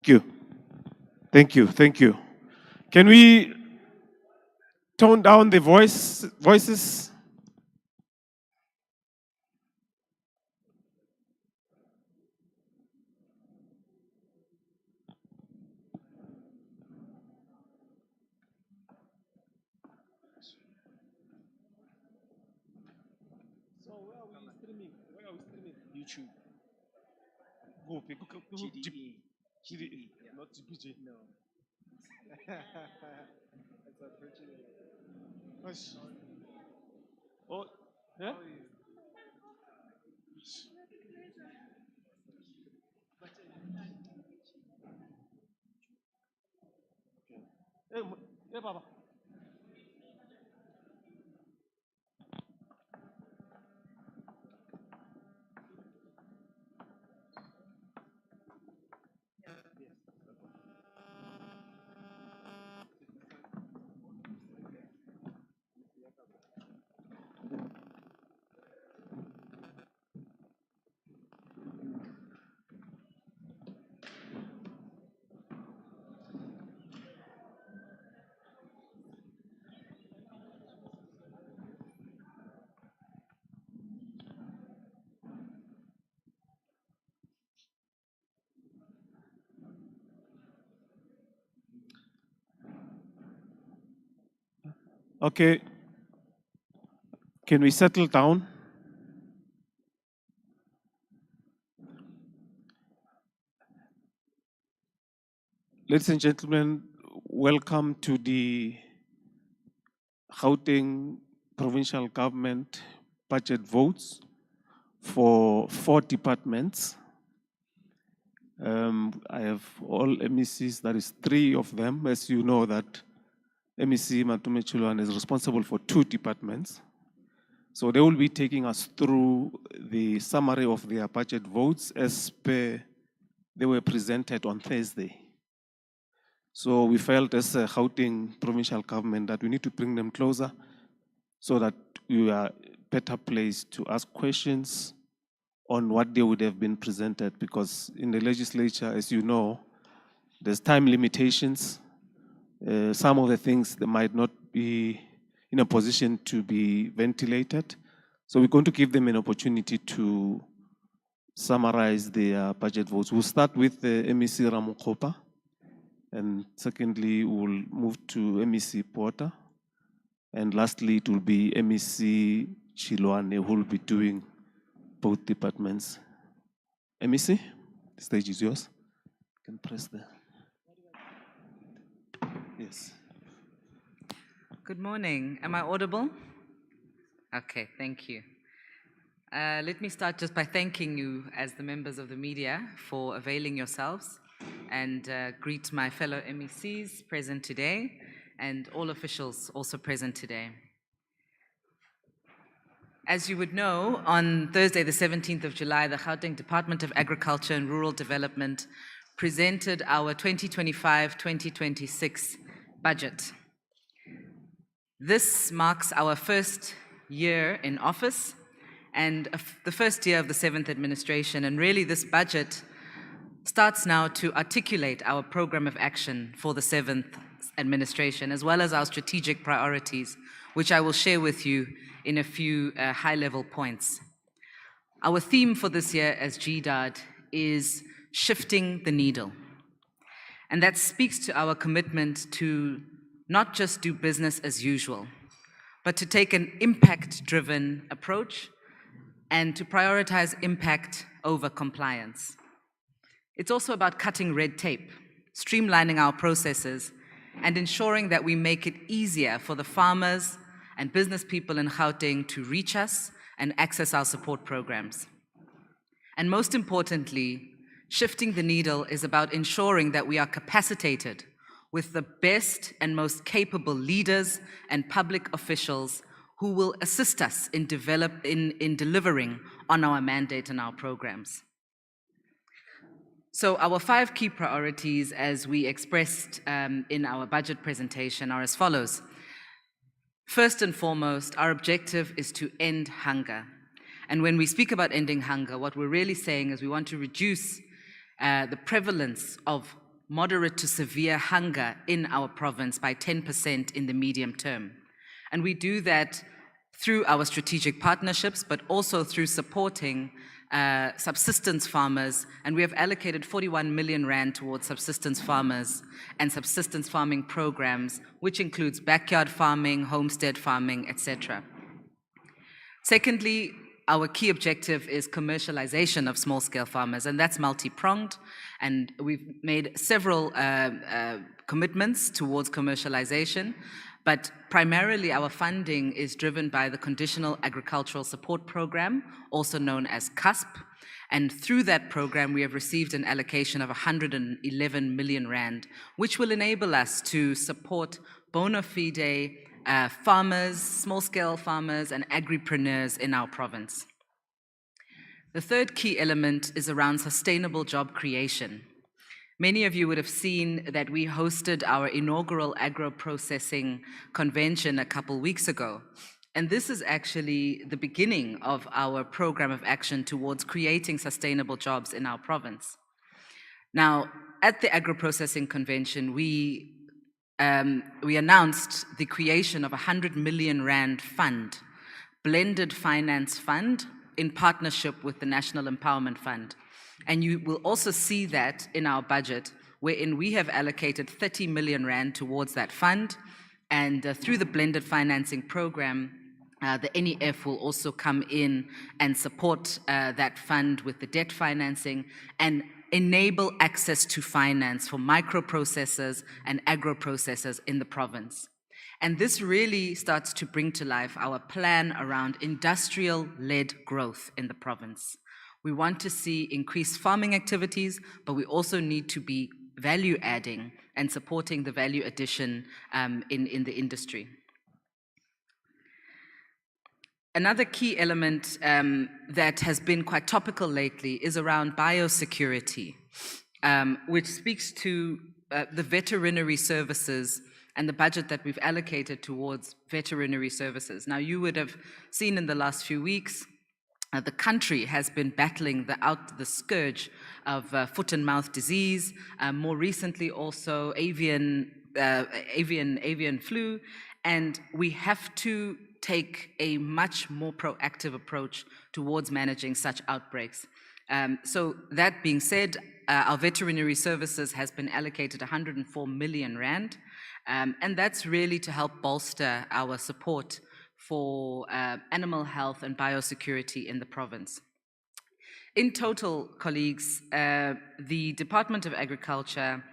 you. Thank you. Thank you. Can we tone down the voices? So where are we streaming? YouTube. Go, GDE. GDE, not GPG. No. It's unfortunate. Oh, yeah? Hey, Baba. Okay. Can we settle down? Ladies and gentlemen, welcome to the Gauteng Provincial Government budget votes for 4 departments. I have all MECs, that is 3 of them. As you know that MEC Matume Chulwan is responsible for 2 departments. So they will be taking us through the summary of their budget votes as per they were presented on Thursday. So we felt as a Gauteng provincial government that we need to bring them closer so that we are better placed to ask questions on what they would have been presented, because in the legislature, as you know, there's time limitations. Some of the things that might not be in a position to be ventilated. So we're going to give them an opportunity to summarize their budget votes. We'll start with the MEC Ramukopa, and secondly, we'll move to MEC Porter, and lastly, it will be MEC Chilwane, who will be doing both departments. MEC, the stage is yours. You can press there. Yes. Good morning. Am I audible? Okay, thank you. Let me start just by thanking you as the members of the media for availing yourselves, and greet my fellow MECs present today and all officials also present today. As you would know, on Thursday, the 17th of July, the Gauteng Department of Agriculture and Rural Development presented our 2025-2026 budget. This marks our first year in office and the first year of the 7th administration, and really this budget starts now to articulate our program of action for the 7th administration, as well as our strategic priorities, which I will share with you in a few high-level points. Our theme for this year as GDAD is shifting the needle. And that speaks to our commitment to not just do business as usual, but to take an impact-driven approach and to prioritize impact over compliance. It's also about cutting red tape, streamlining our processes, and ensuring that we make it easier for the farmers and business people in Gauteng to reach us and access our support programs. And most importantly, shifting the needle is about ensuring that we are capacitated with the best and most capable leaders and public officials who will assist us in delivering on our mandate and our programs. So our 5 key priorities, as we expressed in our budget presentation, are as follows. First and foremost, our objective is to end hunger. And when we speak about ending hunger, what we're really saying is we want to reduce the prevalence of moderate to severe hunger in our province by 10% in the medium term. And we do that through our strategic partnerships, but also through supporting subsistence farmers, and we have allocated 41 million rand towards subsistence farmers and subsistence farming programs, which includes backyard farming, homestead farming, etc. Secondly, our key objective is commercialization of small-scale farmers, and that's multi-pronged, and we've made several commitments towards commercialization, but primarily our funding is driven by the Conditional Agricultural Support Program, also known as CASP, and through that program we have received an allocation of 111 million rand, which will enable us to support bona fide farmers, small-scale farmers, and agripreneurs in our province. The third key element is around sustainable job creation. Many of you would have seen that we hosted our inaugural agro-processing convention a couple weeks ago. And this is actually the beginning of our program of action towards creating sustainable jobs in our province. Now, at the agro-processing convention, we announced the creation of a 100 million rand fund, blended finance fund, in partnership with the National Empowerment Fund. And you will also see that in our budget, wherein we have allocated 30 million rand towards that fund. And through the blended financing program, the NEF will also come in and support that fund with the debt financing and enable access to finance for microprocessors and agro-processors in the province. And this really starts to bring to life our plan around industrial-led growth in the province. We want to see increased farming activities, but we also need to be value adding and supporting the value addition in the industry. Another key element that has been quite topical lately is around biosecurity, which speaks to the veterinary services and the budget that we've allocated towards veterinary services. Now, you would have seen in the last few weeks, the country has been battling the scourge of foot and mouth disease, more recently also avian flu, and we have to take a much more proactive approach towards managing such outbreaks. So that being said, our veterinary services has been allocated 104 million rand, and that's really to help bolster our support for animal health and biosecurity in the province. In total, colleagues, the Department of Agriculture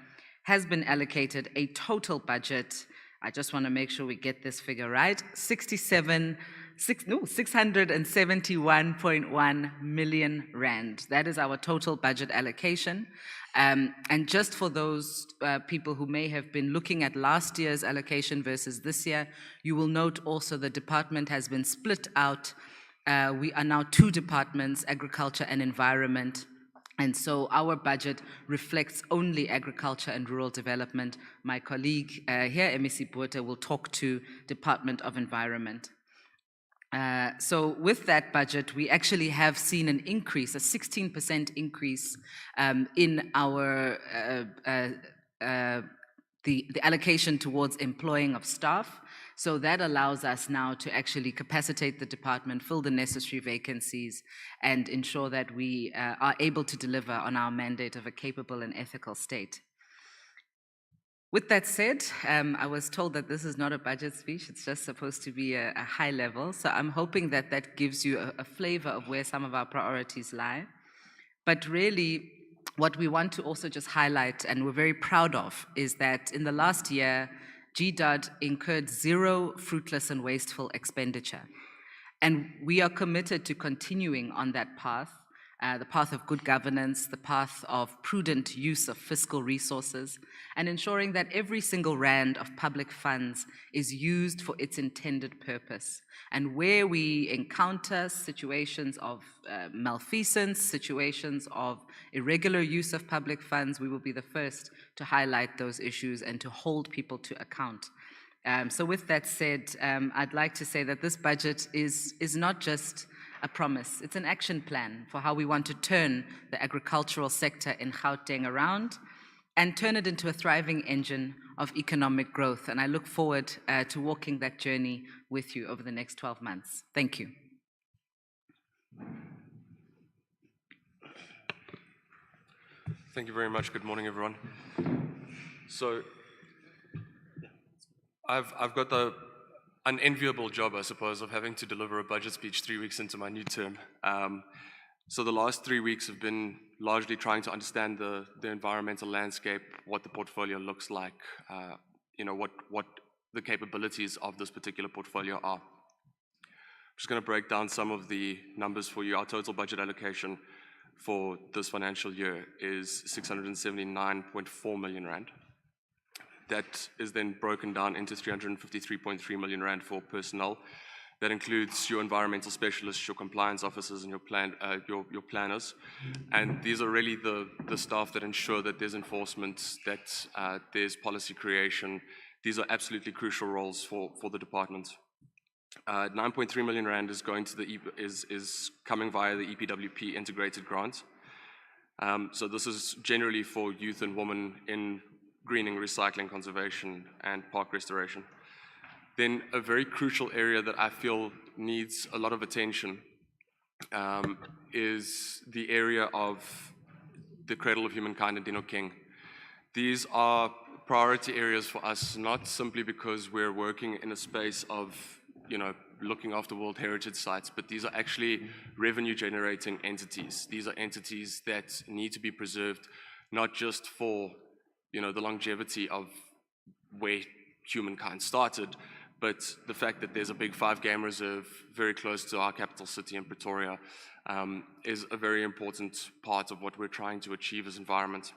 has been allocated a total budget, I just want to make sure we get this figure right, 671.1 million rand. That is our total budget allocation. And just for those people who may have been looking at last year's allocation versus this year, you will note also the department has been split out. We are now two departments, agriculture and environment. And so our budget reflects only agriculture and rural development. My colleague here, MEC Botha, will talk to Department of Environment. So with that budget, we actually have seen an increase, a 16% increase in our the allocation towards employing of staff. So that allows us now to actually capacitate the department, fill the necessary vacancies, and ensure that we are able to deliver on our mandate of a capable and ethical state. With that said, I was told that this is not a budget speech, it's just supposed to be a high level, so I'm hoping that that gives you a flavor of where some of our priorities lie. But really, what we want to also just highlight, and we're very proud of, is that in the last year, GDOD incurred zero fruitless and wasteful expenditure. And we are committed to continuing on that path, the path of good governance, the path of prudent use of fiscal resources, and ensuring that every single rand of public funds is used for its intended purpose. And where we encounter situations of malfeasance, situations of irregular use of public funds, we will be the first to highlight those issues and to hold people to account. So with that said, I'd like to say that this budget is not just a promise, it's an action plan for how we want to turn the agricultural sector in Gauteng around. and turn it into a thriving engine of economic growth. And I look forward to walking that journey with you over the next 12 months. Thank you. Thank you very much. Good morning, everyone. So, I've got the unenviable job, I suppose, of having to deliver a budget speech 3 weeks into my new term. So the last 3 weeks have been largely trying to understand the environmental landscape, what the portfolio looks like, what the capabilities of this particular portfolio are. I'm just going to break down some of the numbers for you. Our total budget allocation for this financial year is 679.4 million rand. That is then broken down into 353.3 million rand for personnel. That includes your environmental specialists, your compliance officers, and your planners. And these are really the staff that ensure that there's enforcement, that there's policy creation. These are absolutely crucial roles for the department. 9.3 million rand is going to is coming via the EPWP integrated grant. So this is generally for youth and women in greening, recycling, conservation, and park restoration. Then a very crucial area that I feel needs a lot of attention is the area of the Cradle of Humankind and Dino King. These are priority areas for us, not simply because we're working in a space of, looking after World Heritage sites, but these are actually revenue-generating entities. These are entities that need to be preserved, not just for, the longevity of where humankind started, but the fact that there's a big 5-game reserve very close to our capital city in Pretoria is a very important part of what we're trying to achieve as environment.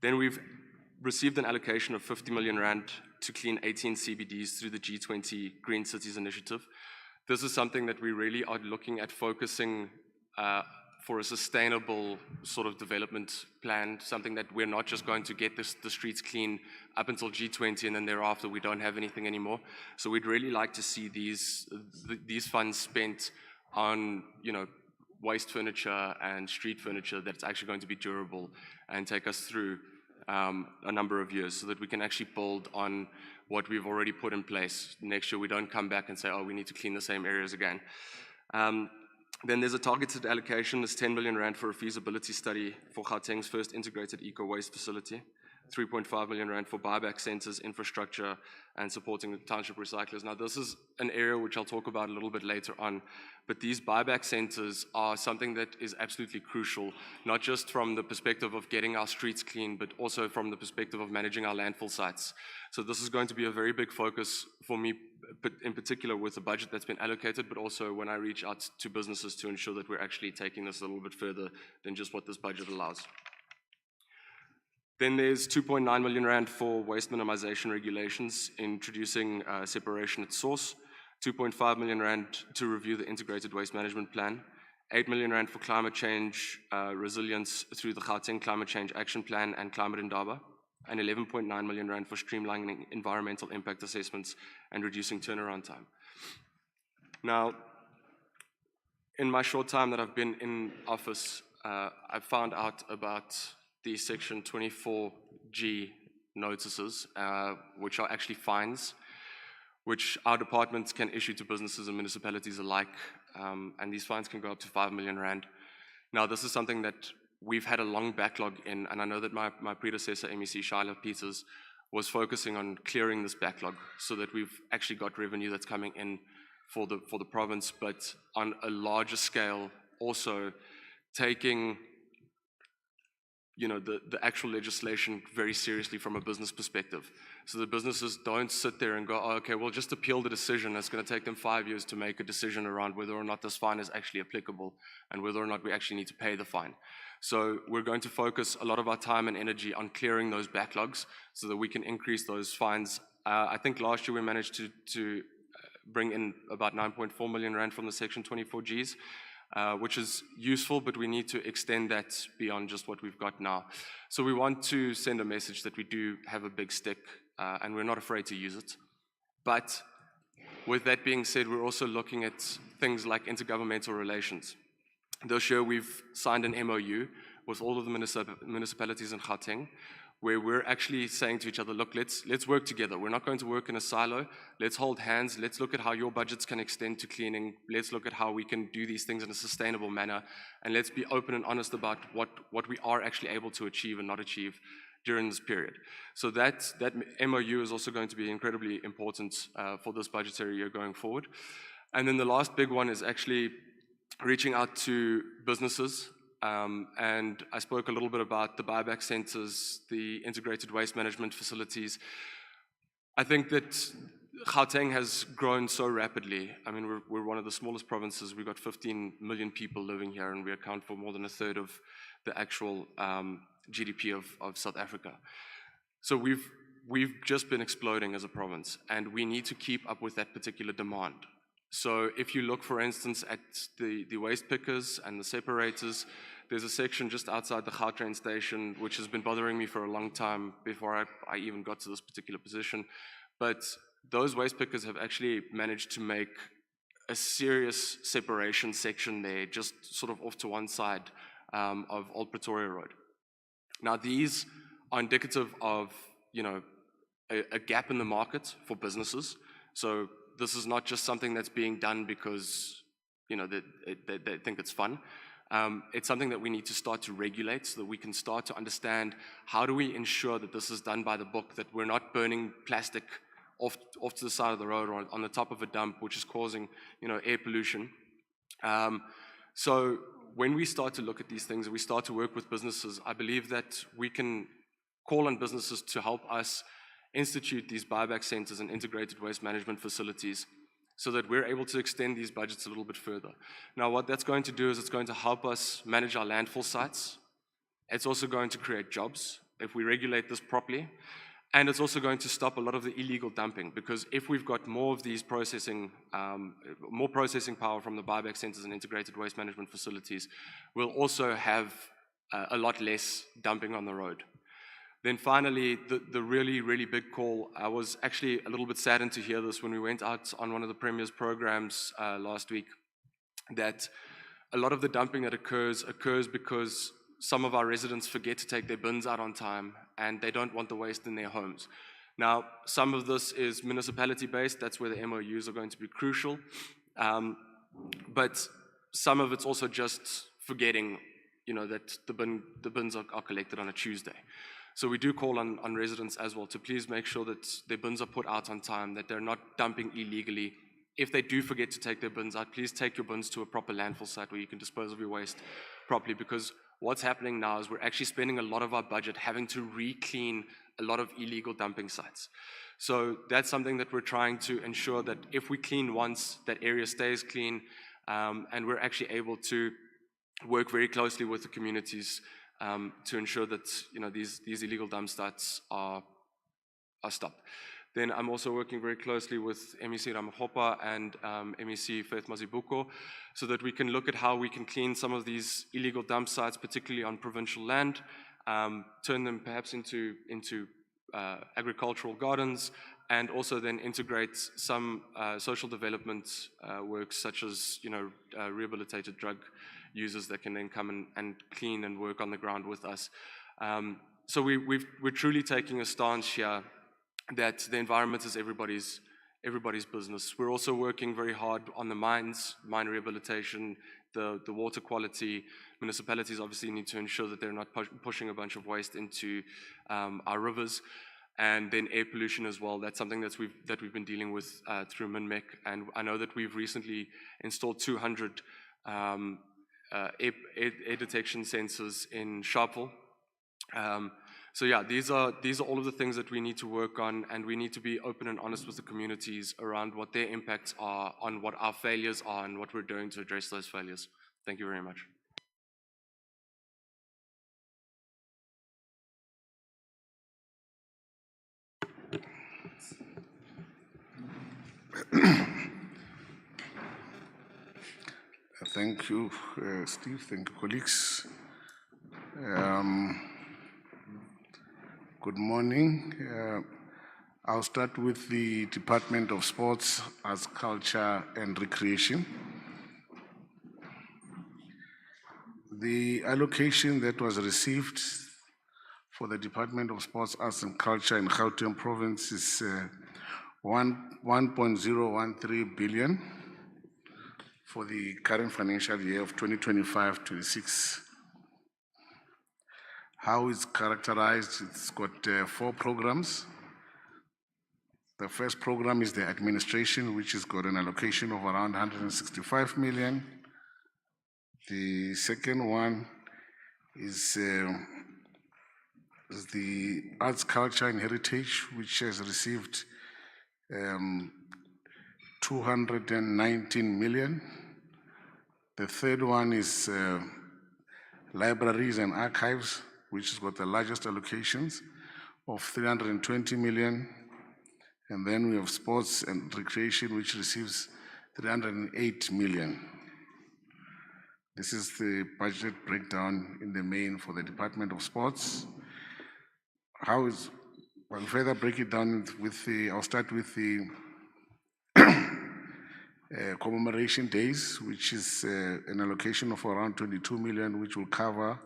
Then we've received an allocation of 50 million rand to clean 18 CBDs through the G20 Green Cities Initiative. This is something that we really are looking at focusing for a sustainable sort of development plan, something that we're not just going to get the streets clean up until G20 and then thereafter we don't have anything anymore. So we'd really like to see these funds spent on, waste furniture and street furniture that's actually going to be durable and take us through a number of years so that we can actually build on what we've already put in place. Next year we don't come back and say, oh, we need to clean the same areas again. Then there's a targeted allocation, there's 10 million rand for a feasibility study for Gauteng's first integrated eco-waste facility, 3.5 million rand for buyback centers, infrastructure, and supporting the township recyclers. Now this is an area which I'll talk about a little bit later on, but these buyback centers are something that is absolutely crucial, not just from the perspective of getting our streets clean, but also from the perspective of managing our landfill sites. So this is going to be a very big focus for me, in particular with the budget that's been allocated, but also when I reach out to businesses to ensure that we're actually taking this a little bit further than just what this budget allows. Then there's 2.9 million rand for waste minimization regulations, introducing separation at source, 2.5 million rand to review the integrated waste management plan, 8 million rand for climate change resilience through the Gauteng Climate Change Action Plan and Climate Indaba, and 11.9 million rand for streamlining environmental impact assessments and reducing turnaround time. Now, in my short time that I've been in office, I found out about the Section 24G notices, which are actually fines, which our departments can issue to businesses and municipalities alike, and these fines can go up to 5 million rand. Now, this is something that we've had a long backlog in, and I know that my predecessor, MEC Shyla Peters, was focusing on clearing this backlog so that we've actually got revenue that's coming in for the province, but on a larger scale, also taking the actual legislation very seriously from a business perspective. So the businesses don't sit there and go, oh, okay, we'll just appeal the decision. It's going to take them 5 years to make a decision around whether or not this fine is actually applicable and whether or not we actually need to pay the fine. So we're going to focus a lot of our time and energy on clearing those backlogs so that we can increase those fines. I think last year we managed to bring in about 9.4 million rand from the Section 24Gs. Which is useful, but we need to extend that beyond just what we've got now. So we want to send a message that we do have a big stick, and we're not afraid to use it. But with that being said, we're also looking at things like intergovernmental relations. This year we've signed an MOU with all of the municipalities in Gauteng, where we're actually saying to each other, look, let's work together. We're not going to work in a silo. Let's hold hands. Let's look at how your budgets can extend to cleaning. Let's look at how we can do these things in a sustainable manner. And let's be open and honest about what we are actually able to achieve and not achieve during this period. So that MOU is also going to be incredibly important for this budgetary year going forward. And then the last big one is actually reaching out to businesses. And I spoke a little bit about the buyback centers, the integrated waste management facilities. I think that Gauteng has grown so rapidly. I mean, we're one of the smallest provinces. We've got 15 million people living here, and we account for more than a third of the actual GDP of South Africa. So we've just been exploding as a province, and we need to keep up with that particular demand. So if you look, for instance, at the waste pickers and the separators, there's a section just outside the Gautrain station, which has been bothering me for a long time before I even got to this particular position. But those waste pickers have actually managed to make a serious separation section there, just sort of off to one side of Old Pretoria Road. Now, these are indicative of, a gap in the market for businesses. So this is not just something that's being done because, they think it's fun. It's something that we need to start to regulate so that we can start to understand how do we ensure that this is done by the book, that we're not burning plastic off to the side of the road or on the top of a dump, which is causing, air pollution. So when we start to look at these things and we start to work with businesses, I believe that we can call on businesses to help us institute these buyback centers and integrated waste management facilities so that we're able to extend these budgets a little bit further. Now, what that's going to do is it's going to help us manage our landfill sites. It's also going to create jobs if we regulate this properly. And it's also going to stop a lot of the illegal dumping, because if we've got more of these processing power from the buyback centers and integrated waste management facilities, we'll also have a lot less dumping on the road. Then finally, the really, really big call, I was actually a little bit saddened to hear this when we went out on one of the Premier's programs last week, that a lot of the dumping that occurs because some of our residents forget to take their bins out on time and they don't want the waste in their homes. Now, some of this is municipality-based, that's where the MOUs are going to be crucial, but some of it's also just forgetting, that the bins are collected on a Tuesday. So we do call on residents as well to please make sure that their bins are put out on time, that they're not dumping illegally. If they do forget to take their bins out, please take your bins to a proper landfill site where you can dispose of your waste properly, because what's happening now is we're actually spending a lot of our budget having to re-clean a lot of illegal dumping sites. So that's something that we're trying to ensure that if we clean once, that area stays clean, and we're actually able to work very closely with the communities to ensure that these illegal dump sites are stopped. Then I'm also working very closely with MEC Ramhopa and MEC Faith Mazibuko so that we can look at how we can clean some of these illegal dump sites, particularly on provincial land, turn them perhaps into agricultural gardens, and also then integrate some social development works such as rehabilitated drug users that can then come and clean and work on the ground with us. So we're truly taking a stance here that the environment is everybody's business. We're also working very hard on the mine rehabilitation, the water quality. Municipalities obviously need to ensure that they're not pushing a bunch of waste into our rivers, and then air pollution as well. That's something that we've been dealing with through MEC, and I know that we've recently installed 200 air detection sensors in Sharpeville. So yeah, these are all of the things that we need to work on, and we need to be open and honest with the communities around what their impacts are on what our failures are and what we're doing to address those failures. Thank you very much. Thank you, Steve. Thank you, colleagues. Good morning. I'll start with the Department of Sports, Arts, Culture and Recreation. The allocation that was received for the Department of Sports, Arts and Culture in Gauteng Province is 1.013 billion for the current financial year of 2025-26. How it's characterized, it's got 4 programs. The first program is the administration, which has got an allocation of around 165 million. The second one is the arts, culture and heritage, which has received 219 million. The third one is libraries and archives, which has got the largest allocations of 320 million. And then we have sports and recreation, which receives 308 million. This is the budget breakdown in the main for the Department of Sports. I'll further break it down with I'll start with the commemoration days, which is an allocation of around 22 million, which will cover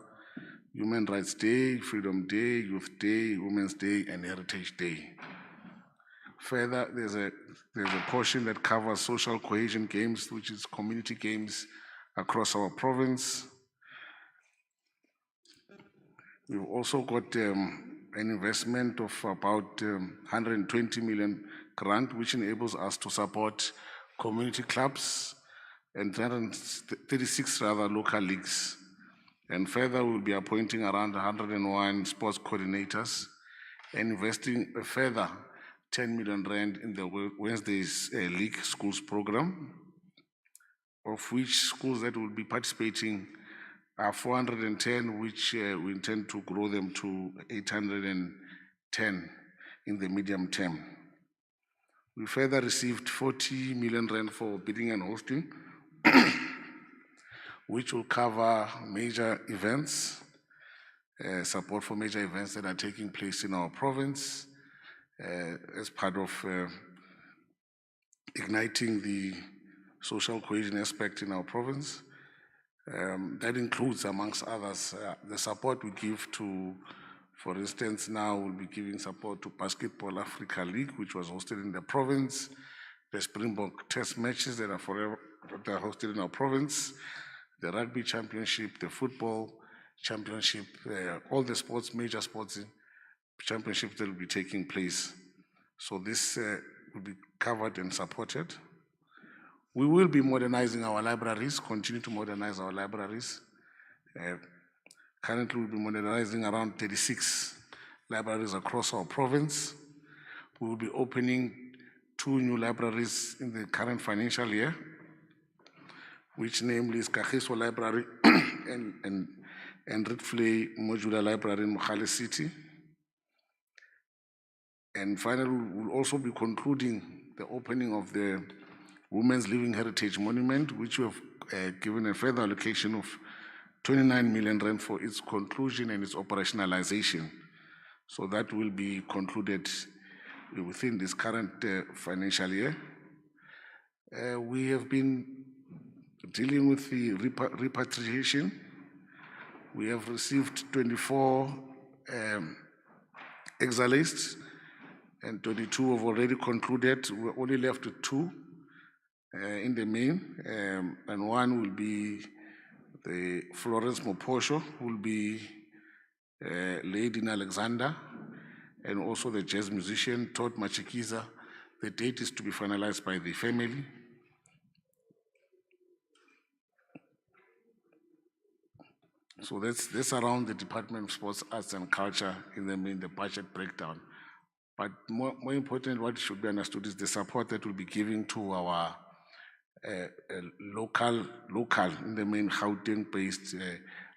Human Rights Day, Freedom Day, Youth Day, Women's Day, and Heritage Day. Further, there's a portion that covers social cohesion games, which is community games across our province. We've also got an investment of about 120 million grant, which enables us to support community clubs and 336 local leagues. And further, we'll be appointing around 101 sports coordinators and investing a further 10 million rand in the Wednesday's League Schools program, of which schools that will be participating are 410, which we intend to grow them to 810 in the medium term. We further received 40 million rand for bidding and hosting, which will cover major events, support for major events that are taking place in our province as part of igniting the social cohesion aspect in our province. That includes, amongst others, the support we give to, for instance, now we'll be giving support to Basketball Africa League, which was hosted in the province, the Springbok Test matches that are hosted in our province, the Rugby Championship, the Football Championship, all the sports, major sports championships that will be taking place. So this will be covered and supported. We will be modernizing our libraries, continue to modernize our libraries. Currently, we'll be modernizing around 36 libraries across our province. We will be opening 2 new libraries in the current financial year, which namely is Kagiso Library and Ridley Modular Library in Mogale City. And finally, we'll also be concluding the opening of the Women's Living Heritage Monument, which we have given a further allocation of 29 million rand for its conclusion and its operationalization. So that will be concluded within this current financial year. We have been dealing with the repatriation. We have received 24 exiles, and 22 have already concluded. We're only left with 2 in the main, and one will be the Florence Moposho, who will be Lady Alexander, and also the jazz musician Todd Machikiza. The date is to be finalized by the family. So that's around the Department of Sports, Arts and Culture in the main, the budget breakdown. But more important, what should be understood is the support that we'll be giving to our local, in the main Gauteng-based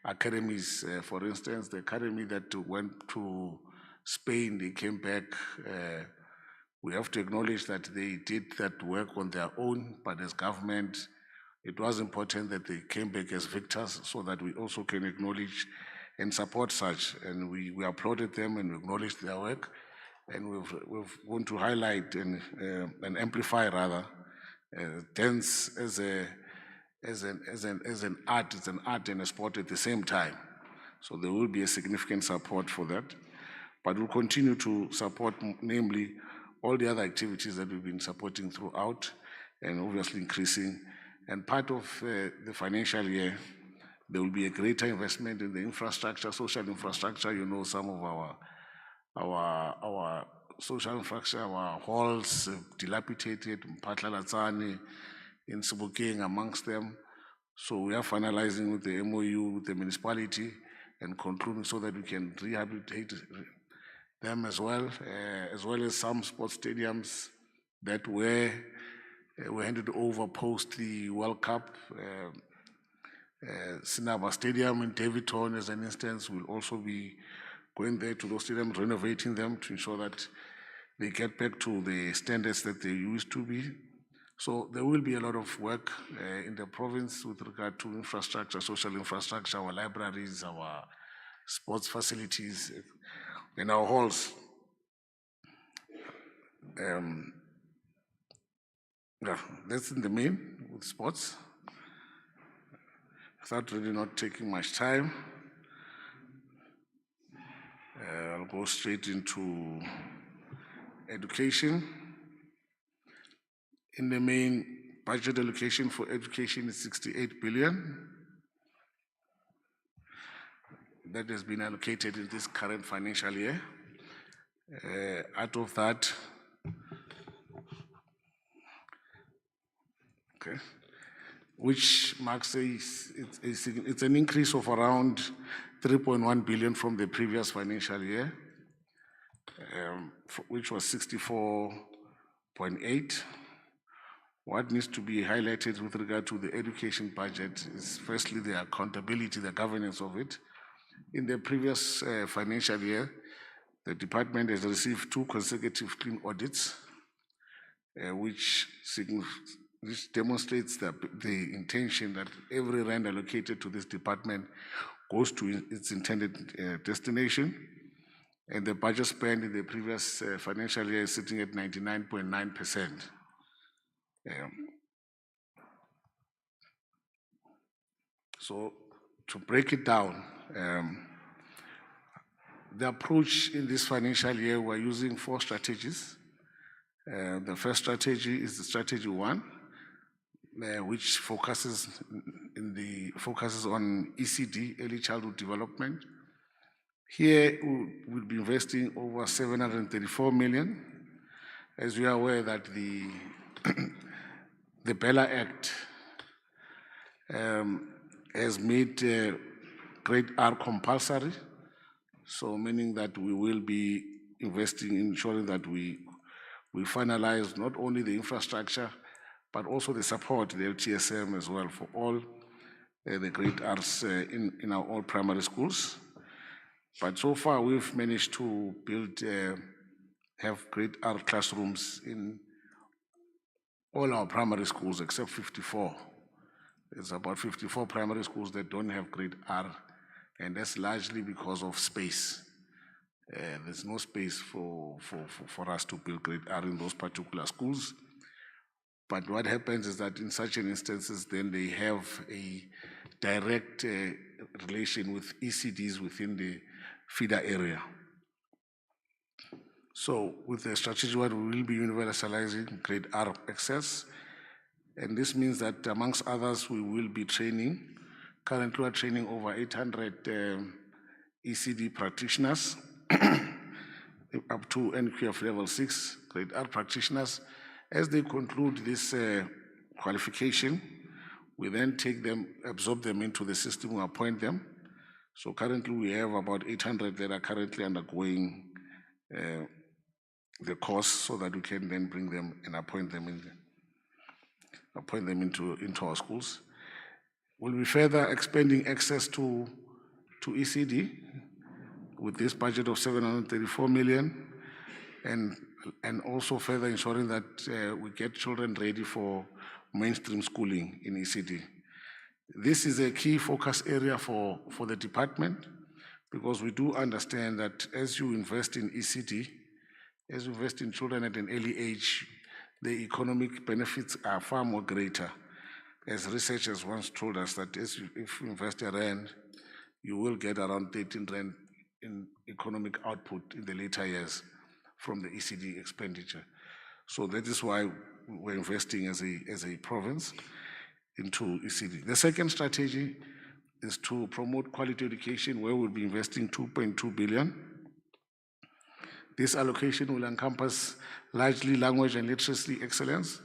academies. For instance, the academy that went to Spain, they came back. We have to acknowledge that they did that work on their own, but as government, it was important that they came back as victors so that we also can acknowledge and support such. And we applauded them and we acknowledged their work. And we've want to highlight and amplify rather dance as a as an art. It's an art and a sport at the same time. So there will be a significant support for that. But we'll continue to support, namely, all the other activities that we've been supporting throughout and obviously increasing. And part of the financial year, there will be a greater investment in the infrastructure, social infrastructure. You know, some of our social infrastructure, our halls dilapidated, Mphatlalatsane, in Sebokeng amongst them. So we are finalizing with the MOU, with the municipality, and concluding so that we can rehabilitate them as well as some sports stadiums that were handed over post the World Cup. Sinaba Stadium in Davidton, as an instance, will also be going there to those stadiums, renovating them to ensure that they get back to the standards that they used to be. So there will be a lot of work in the province with regard to infrastructure, social infrastructure, our libraries, our sports facilities, in our halls. Yeah, that's in the main with sports. Without really not taking much time, I'll go straight into education. In the main, budget allocation for education is 68 billion. That has been allocated in this current financial year. Out of that, okay, which marks it's an increase of around 3.1 billion from the previous financial year, which was 64.8. What needs to be highlighted with regard to the education budget is firstly the accountability, the governance of it. In the previous financial year, the department has received 2 consecutive clean audits, which demonstrates the intention that every rand allocated to this department goes to its intended destination. And the budget spend in the previous financial year is sitting at 99.9%. So to break it down, the approach in this financial year, we're using 4 strategies. The first strategy is the strategy 1, which focuses on ECD, early childhood development. Here we'll be investing over 734 million. As we are aware that the Bella Act has made grade R compulsory, so meaning that we will be investing in ensuring that we finalize not only the infrastructure, but also the support, the LTSM as well, for all the grade Rs in our all primary schools. But so far we've managed to have grade R classrooms in all our primary schools except 54. There's about 54 primary schools that don't have grade R, and that's largely because of space. There's no space for us to build grade R in those particular schools. But what happens is that in such an instances, then they have a direct relation with ECDs within the feeder area. So with the strategy 1, we will be universalizing grade R access. And this means that amongst others, we will be training. Currently, we're training over 800 ECD practitioners up to NQF level 6, grade R practitioners. As they conclude this qualification, we then take them, absorb them into the system, we appoint them. So currently we have about 800 that are currently undergoing the course, so that we can then bring them and appoint them into our schools. We'll be further expanding access to ECD with this budget of 734 million, and also further ensuring that we get children ready for mainstream schooling in ECD. This is a key focus area for the department, because we do understand that as you invest in ECD, as you invest in children at an early age, the economic benefits are far more greater as researchers once told us, that if you invest R1, you will get around 13 Rand in economic output in the later years from the ECD expenditure. So that is why we're investing as a province into ECD. The second strategy is to promote quality education, where we'll be investing 2.2 billion. This allocation will encompass largely language and literacy excellence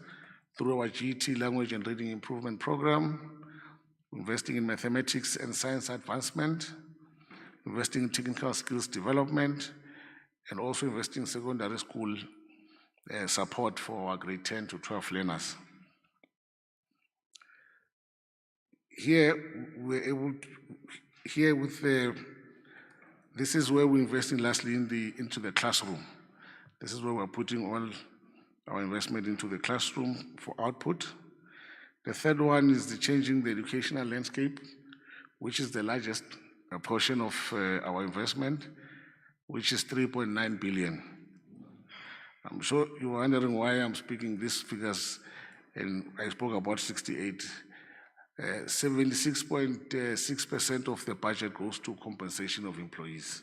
through our GT language and reading improvement program, investing in mathematics and science advancement, investing in technical skills development, and also investing in secondary school support for our grade 10 to 12 learners. Here, we're able to, this is where we're investing lastly into the classroom. This is where we're putting all our investment into the classroom for output. The third one is the changing the educational landscape, which is the largest portion of our investment, which is 3.9 billion. I'm sure you're wondering why I'm speaking these figures, and I spoke about 68. 76.6% of the budget goes to compensation of employees.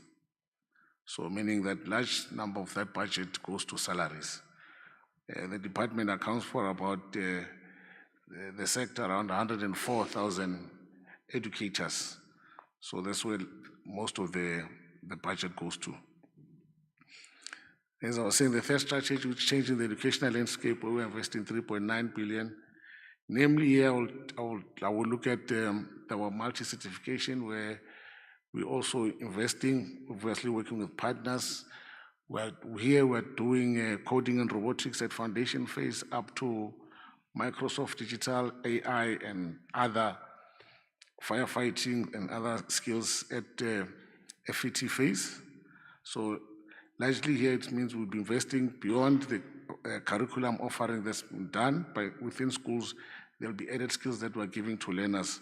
So meaning that large number of that budget goes to salaries. The department accounts for about the sector around 104,000 educators. So that's where most of the budget goes to. As I was saying, the first strategy which is changing the educational landscape, where we're investing 3.9 billion. Namely, here I will look at our multi-certification, where we're also investing, obviously working with partners. Here we're doing coding and robotics at foundation phase up to Microsoft Digital, AI, and other firefighting and other skills at FET phase. So largely here it means we'll be investing beyond the curriculum offering that's been done within schools. There'll be added skills that we're giving to learners.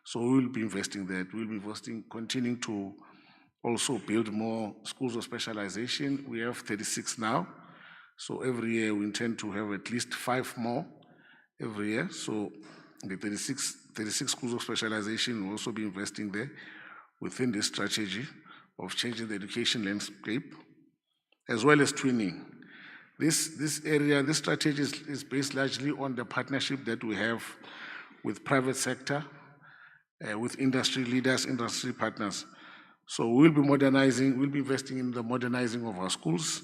So we'll be investing there. We'll be investing, continuing to also build more schools of specialization. We have 36 now. So every year we intend to have at least 5 more every year. So the 36 schools of specialization will also be investing there within this strategy of changing the education landscape, as well as twinning. This strategy is based largely on the partnership that we have with private sector, with industry leaders, industry partners. So we'll be investing in the modernizing of our schools,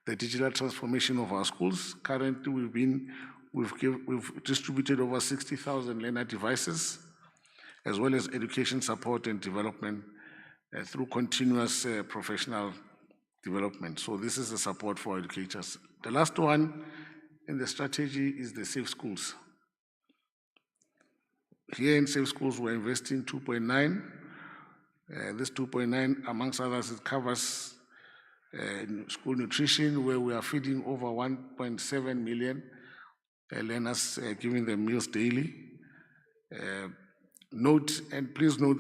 the digital transformation of our schools. Currently, we've distributed over 60,000 learner devices, as well as education support and development through continuous professional development. So this is the support for educators. The last one in the strategy is the safe schools. Here in safe schools, we're investing 2.9. This 2.9, amongst others, it covers school nutrition, where we are feeding over 1.7 million learners, giving them meals daily. Please note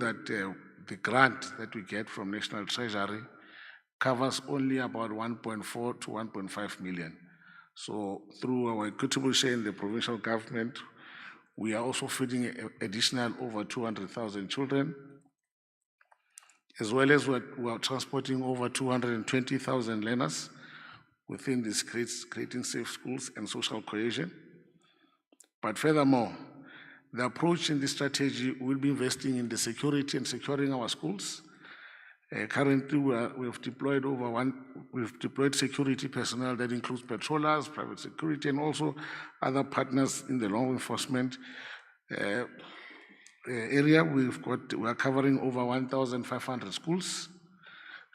that the grant that we get from National Treasury covers only about 1.4 to 1.5 million. So through our equitable share in the provincial government, we are also feeding additional over 200,000 children, as well as we are transporting over 220,000 learners within this, creating safe schools and social cohesion. But furthermore, the approach in this strategy will be investing in the security and securing our schools. Currently, we've deployed security personnel that includes patrollers, private security, and also other partners in the law enforcement area. We are covering over 1,500 schools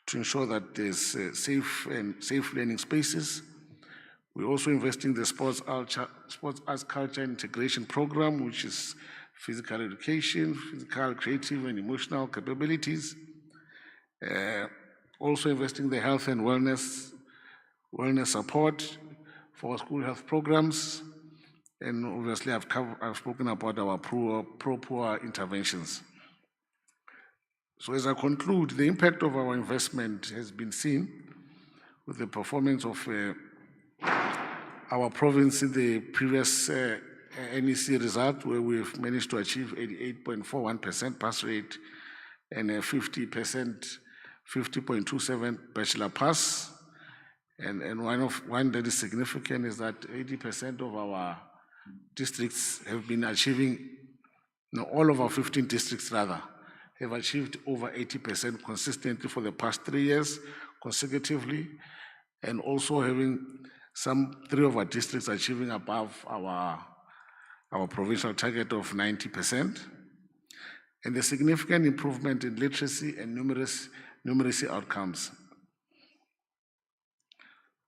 to ensure that there's safe learning spaces. We're also investing in the sports arts culture integration program, which is physical education, physical, creative, and emotional capabilities. Also investing in the health and wellness support for school health programs, and obviously I've spoken about our pro-poor interventions. So as I conclude, the impact of our investment has been seen with the performance of our province in the previous NEC result, where we've managed to achieve 88.41% pass rate and a 50.27 bachelor pass. And one that is significant is that 80% of our districts have been achieving, no, all of our 15 districts rather, have achieved over 80% consistently for the past 3 years consecutively, and also having some 3 of our districts achieving above our provincial target of 90%, and the significant improvement in literacy and numeracy outcomes.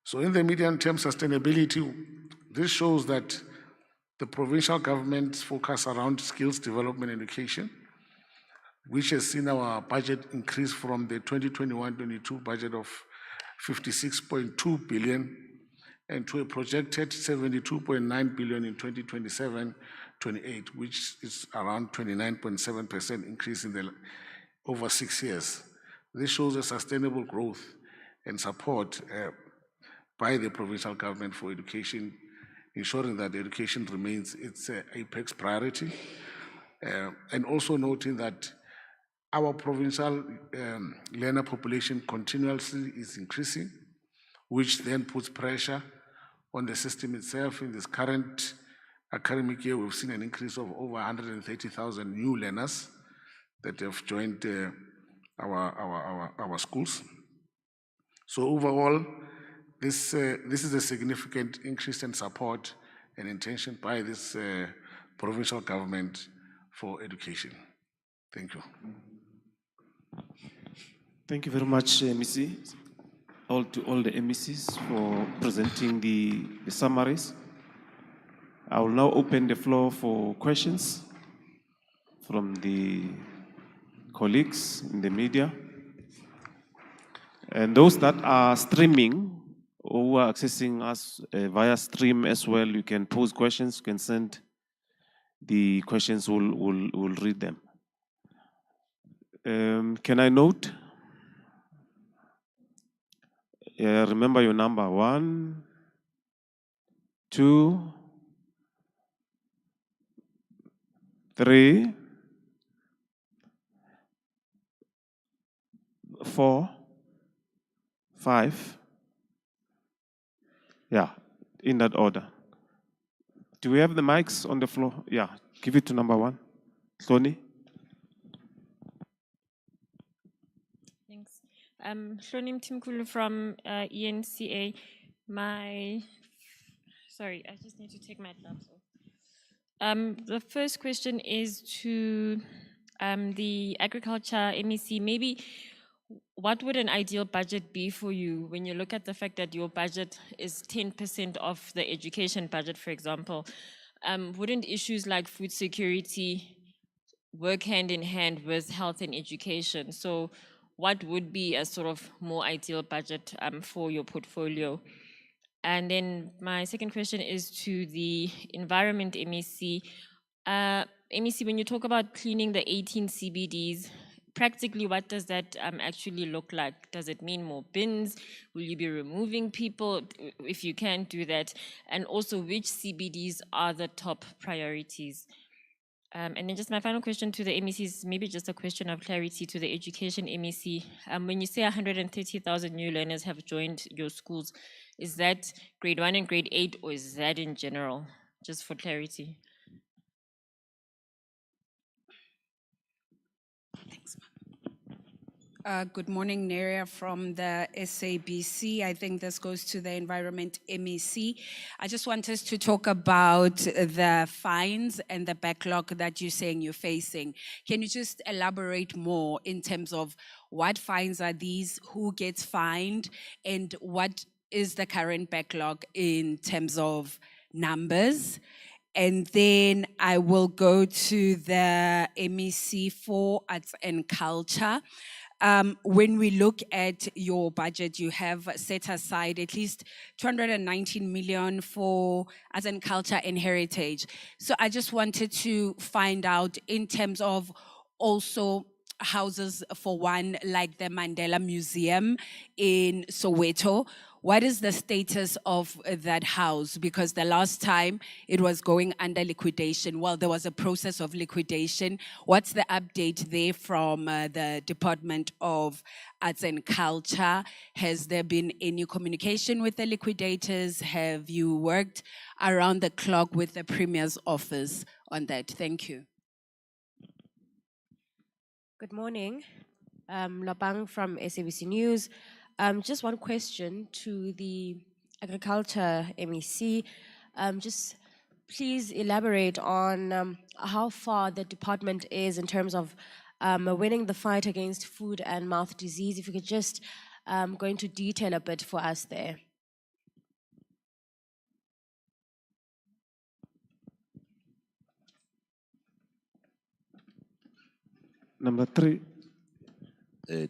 So in the medium-term sustainability, this shows that the provincial government's focus around skills development and education, which has seen our budget increase from the 2021-22 budget of 56.2 billion and to a projected 72.9 billion in 2027-28, which is around 29.7% increase in the over 6 years. This shows a sustainable growth and support by the provincial government for education, ensuring that education remains its apex priority, and also noting that our provincial learner population continuously is increasing, which then puts pressure on the system itself. In this current academic year, we've seen an increase of over 130,000 new learners that have joined our schools. So overall, this is a significant increase in support and intention by this provincial government for education. Thank you. Thank you very much, MEC, to all the MECs for presenting the summaries. I will now open the floor for questions from the colleagues in the media. And those that are streaming or who are accessing us via stream as well, you can pose questions, you can send the questions, we'll read them. Can I note? Remember your number: 1, 2, 3, 4, 5. Yeah, in that order. Do we have the mics on the floor? Yeah, give it to number 1. Tony? Thanks. Shonim Timkulu from ENCA. Sorry, I just need to take my gloves off. The first question is to the agriculture MEC. Maybe what would an ideal budget be for you when you look at the fact that your budget is 10% of the education budget, for example? Wouldn't issues like food security work hand in hand with health and education? So what would be a sort of more ideal budget for your portfolio? And then my second question is to the environment MEC. MEC, when you talk about cleaning the 18 CBDs, practically what does that actually look like? Does it mean more bins? Will you be removing people if you can do that? And also, which CBDs are the top priorities? And then just my final question to the MEC is maybe just a question of clarity to the education MEC. When you say 130,000 new learners have joined your schools, is that grade 1 and grade 8, or is that in general? Just for clarity. Thanks. Good morning, Neria from the SABC. I think this goes to the Environment MEC. I just want us to talk about the fines and the backlog that you're saying you're facing. Can you just elaborate more in terms of what fines are these, who gets fined, and what is the current backlog in terms of numbers? And then I will go to the MEC for Arts and Culture. When we look at your budget, you have set aside at least 219 million for Arts and Culture and Heritage. So I just wanted to find out in terms of also houses, for one, like the Mandela Museum in Soweto, what is the status of that house? Because the last time it was going under liquidation. Well, there was a process of liquidation. What's the update there from the Department of Arts and Culture? Has there been any communication with the liquidators? Have you worked around the clock with the Premier's office on that? Thank you. Good morning. Lapang from SABC News. Just one question to the Agriculture MEC. Just please elaborate on how far the department is in terms of winning the fight against food and mouth disease. If you could just go into detail a bit for us there. Number 3.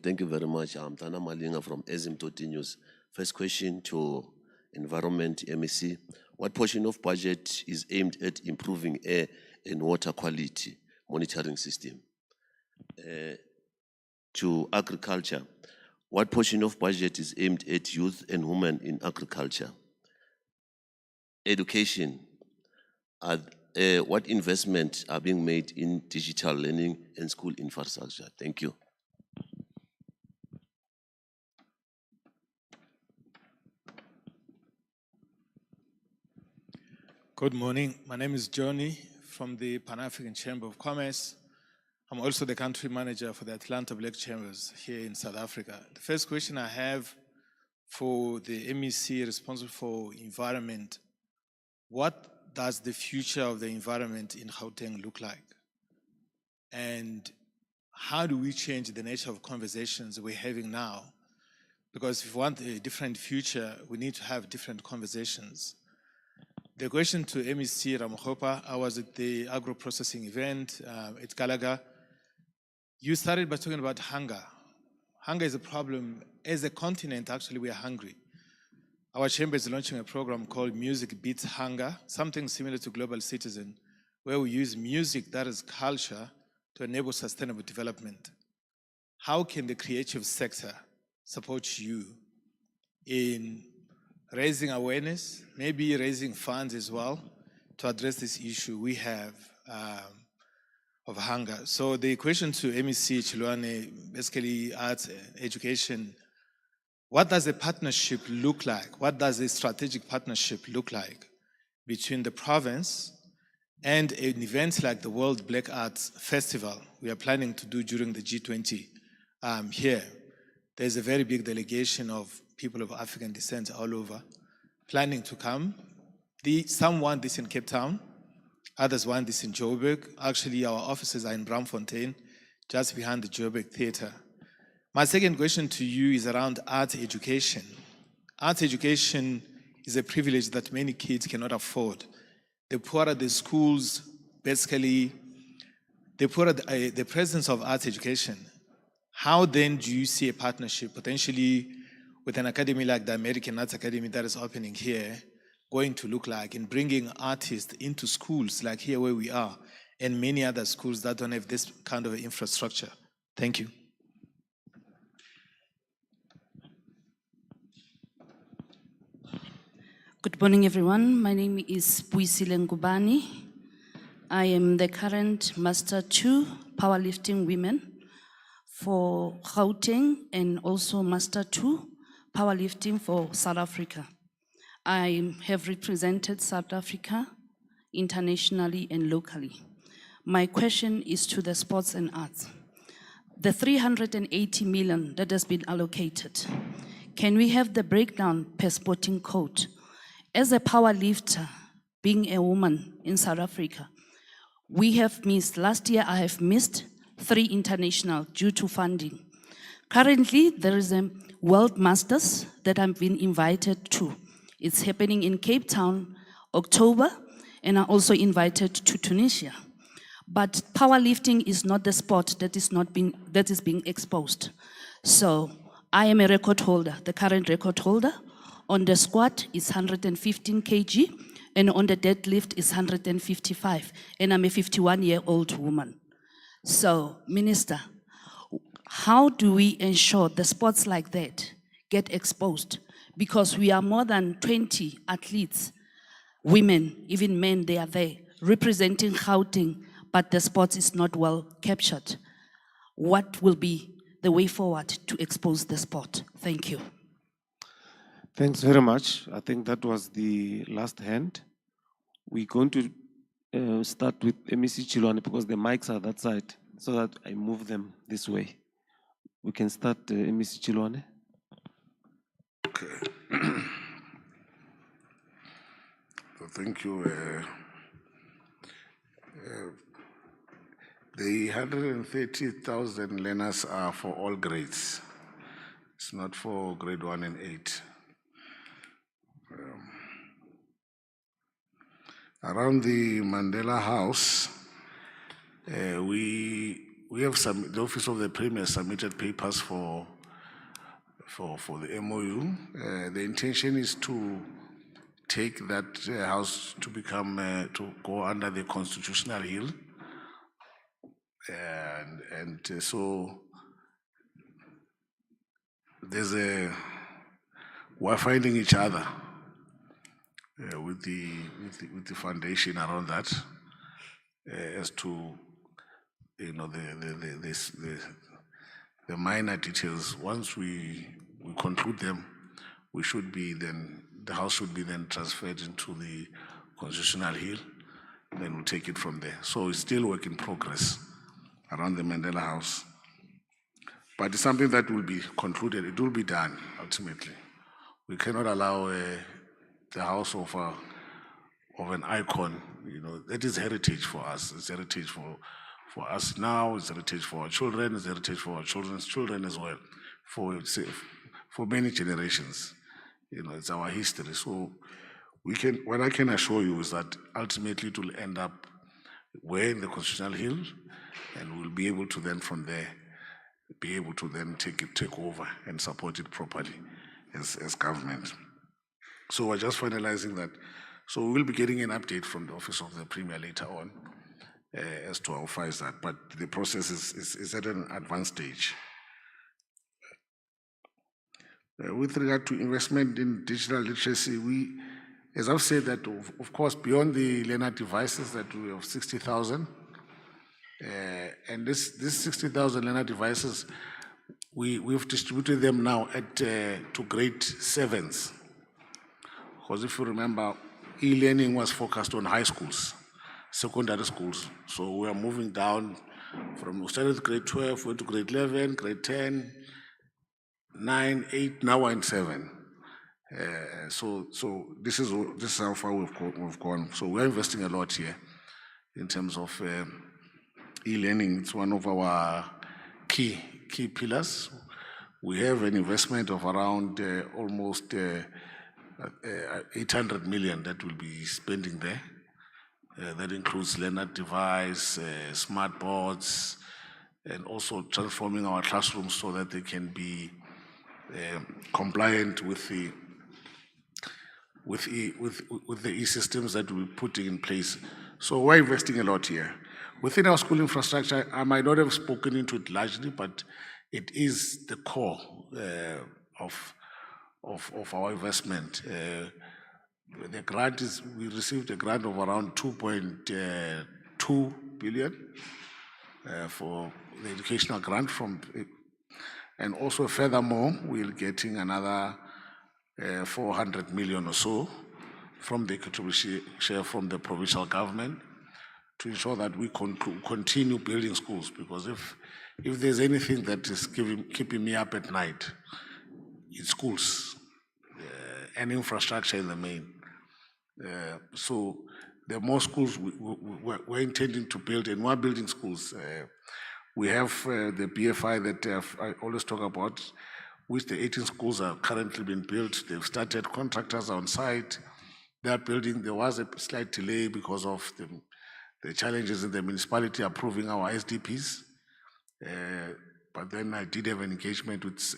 Thank you very much. I'm Tana Malinga from Asymptotic News. First question to Environment MEC. What portion of budget is aimed at improving air and water quality monitoring system? To Agriculture, what portion of budget is aimed at youth and women in agriculture? Education, what investments are being made in digital learning and school infrastructure? Thank you. Good morning. My name is Johnny from the Pan-African Chamber of Commerce. I'm also the country manager for the Atlanta Black Chambers here in South Africa. The first question I have for the MEC responsible for environment, what does the future of the environment in Gauteng look like? And how do we change the nature of conversations we're having now? Because if we want a different future, we need to have different conversations. The question to MEC Ramokgopa, I was at the agro-processing event at Gallagher. You started by talking about hunger. Hunger is a problem. As a continent, actually, we are hungry. Our chamber is launching a program called Music Beats Hunger, something similar to Global Citizen, where we use music, that is culture, to enable sustainable development. How can the creative sector support you in raising awareness, maybe raising funds as well, to address this issue we have of hunger? So the question to MEC Chilwane, basically arts, education, what does a partnership look like? What does a strategic partnership look like between the province and an event like the World Black Arts Festival we are planning to do during the G20 here? There's a very big delegation of people of African descent all over planning to come. Some want this in Cape Town, others want this in Joburg. Actually, our offices are in Braamfontein, just behind the Joburg Theatre. My second question to you is around art education. Art education is a privilege that many kids cannot afford. The poorer the schools, basically, the poorer the presence of art education. How then do you see a partnership potentially with an academy like the American Arts Academy that is opening here going to look like in bringing artists into schools like here where we are and many other schools that don't have this kind of infrastructure? Thank you. Good morning, everyone. My name is Puisile Ngubani. I am the current Master 2 Powerlifting Women for Gauteng and also Master 2 Powerlifting for South Africa. I have represented South Africa internationally and locally. My question is to the sports and arts. The 380 million that has been allocated, can we have the breakdown per sporting code? As a power lifter, being a woman in South Africa, we have missed, last year I have missed 3 international due to funding. Currently, there is a World Masters that I've been invited to. It's happening in Cape Town, October, and I'm also invited to Tunisia. But powerlifting is not the sport that is being exposed. So I am a record holder, the current record holder. On the squat is 115 kg, and on the deadlift is 155, and I'm a 51-year-old woman. So, Minister, how do we ensure the sports like that get exposed? because we are more than 20 athletes, women, even men, they are there, representing Gauteng, but the sport is not well captured. What will be the way forward to expose the sport? Thank you. Thanks very much. I think that was the last hand. We're going to start with MEC Chilwane because the mics are that side, so that I move them this way. We can start MEC Chilwane. Okay. So thank you. The 130,000 learners are for all grades. It's not for grade 1 and 8. Around the Mandela House, we have the Office of the Premier submitted papers for the MOU. The intention is to take that house to become to go under the constitutional hill, and so we're finding each other with the foundation around that as to the minor details. Once we conclude them, the house should be then transferred into the constitutional hill, then we'll take it from there. So it's still work in progress around the Mandela House. But it's something that will be concluded, it will be done ultimately. We cannot allow the house of an icon, that is heritage for us. It's heritage for us now, it's heritage for our children, it's heritage for our children's children as well, for many generations. It's our history. So what I can assure you is that ultimately it will end up where in the constitutional hill, and we'll be able to then from there take over and support it properly as government. So we're just finalizing that. So we will be getting an update from the Office of the Premier later on as to how far is that. But the process is at an advanced stage. With regard to investment in digital literacy, as I've said, that of course, beyond the learner devices that we have 60,000, and this 60,000 learner devices, we've distributed them now to grade 7s. Because if you remember, e-learning was focused on high schools, secondary schools. So we are moving down we started with grade 12, went to grade 11, grade 10, 9, 8, now we're in 7. So this is how far we've gone. So we're investing a lot here in terms of e-learning. It's one of our key pillars. We have an investment of around almost 800 million that we'll be spending there. That includes learner device, smart boards, and also transforming our classrooms so that they can be compliant with the e-systems that we're putting in place. So we're investing a lot here. Within our school infrastructure, I might not have spoken into it largely, but it is the core of our investment. The grant we received a grant of around 2.2 billion for the educational grant and also furthermore, we're getting another 400 million or so from the equity share from the provincial government to ensure that we continue building schools, because if there's anything that is keeping me up at night, it's schools and infrastructure in the main. So the more schools we're intending to build, and we're building schools. We have the BFI that I always talk about, which the 18 schools are currently being built. They've started, contractors are on site. They're building. There was a slight delay because of the challenges in the municipality approving our SDPs. But then I did have an engagement with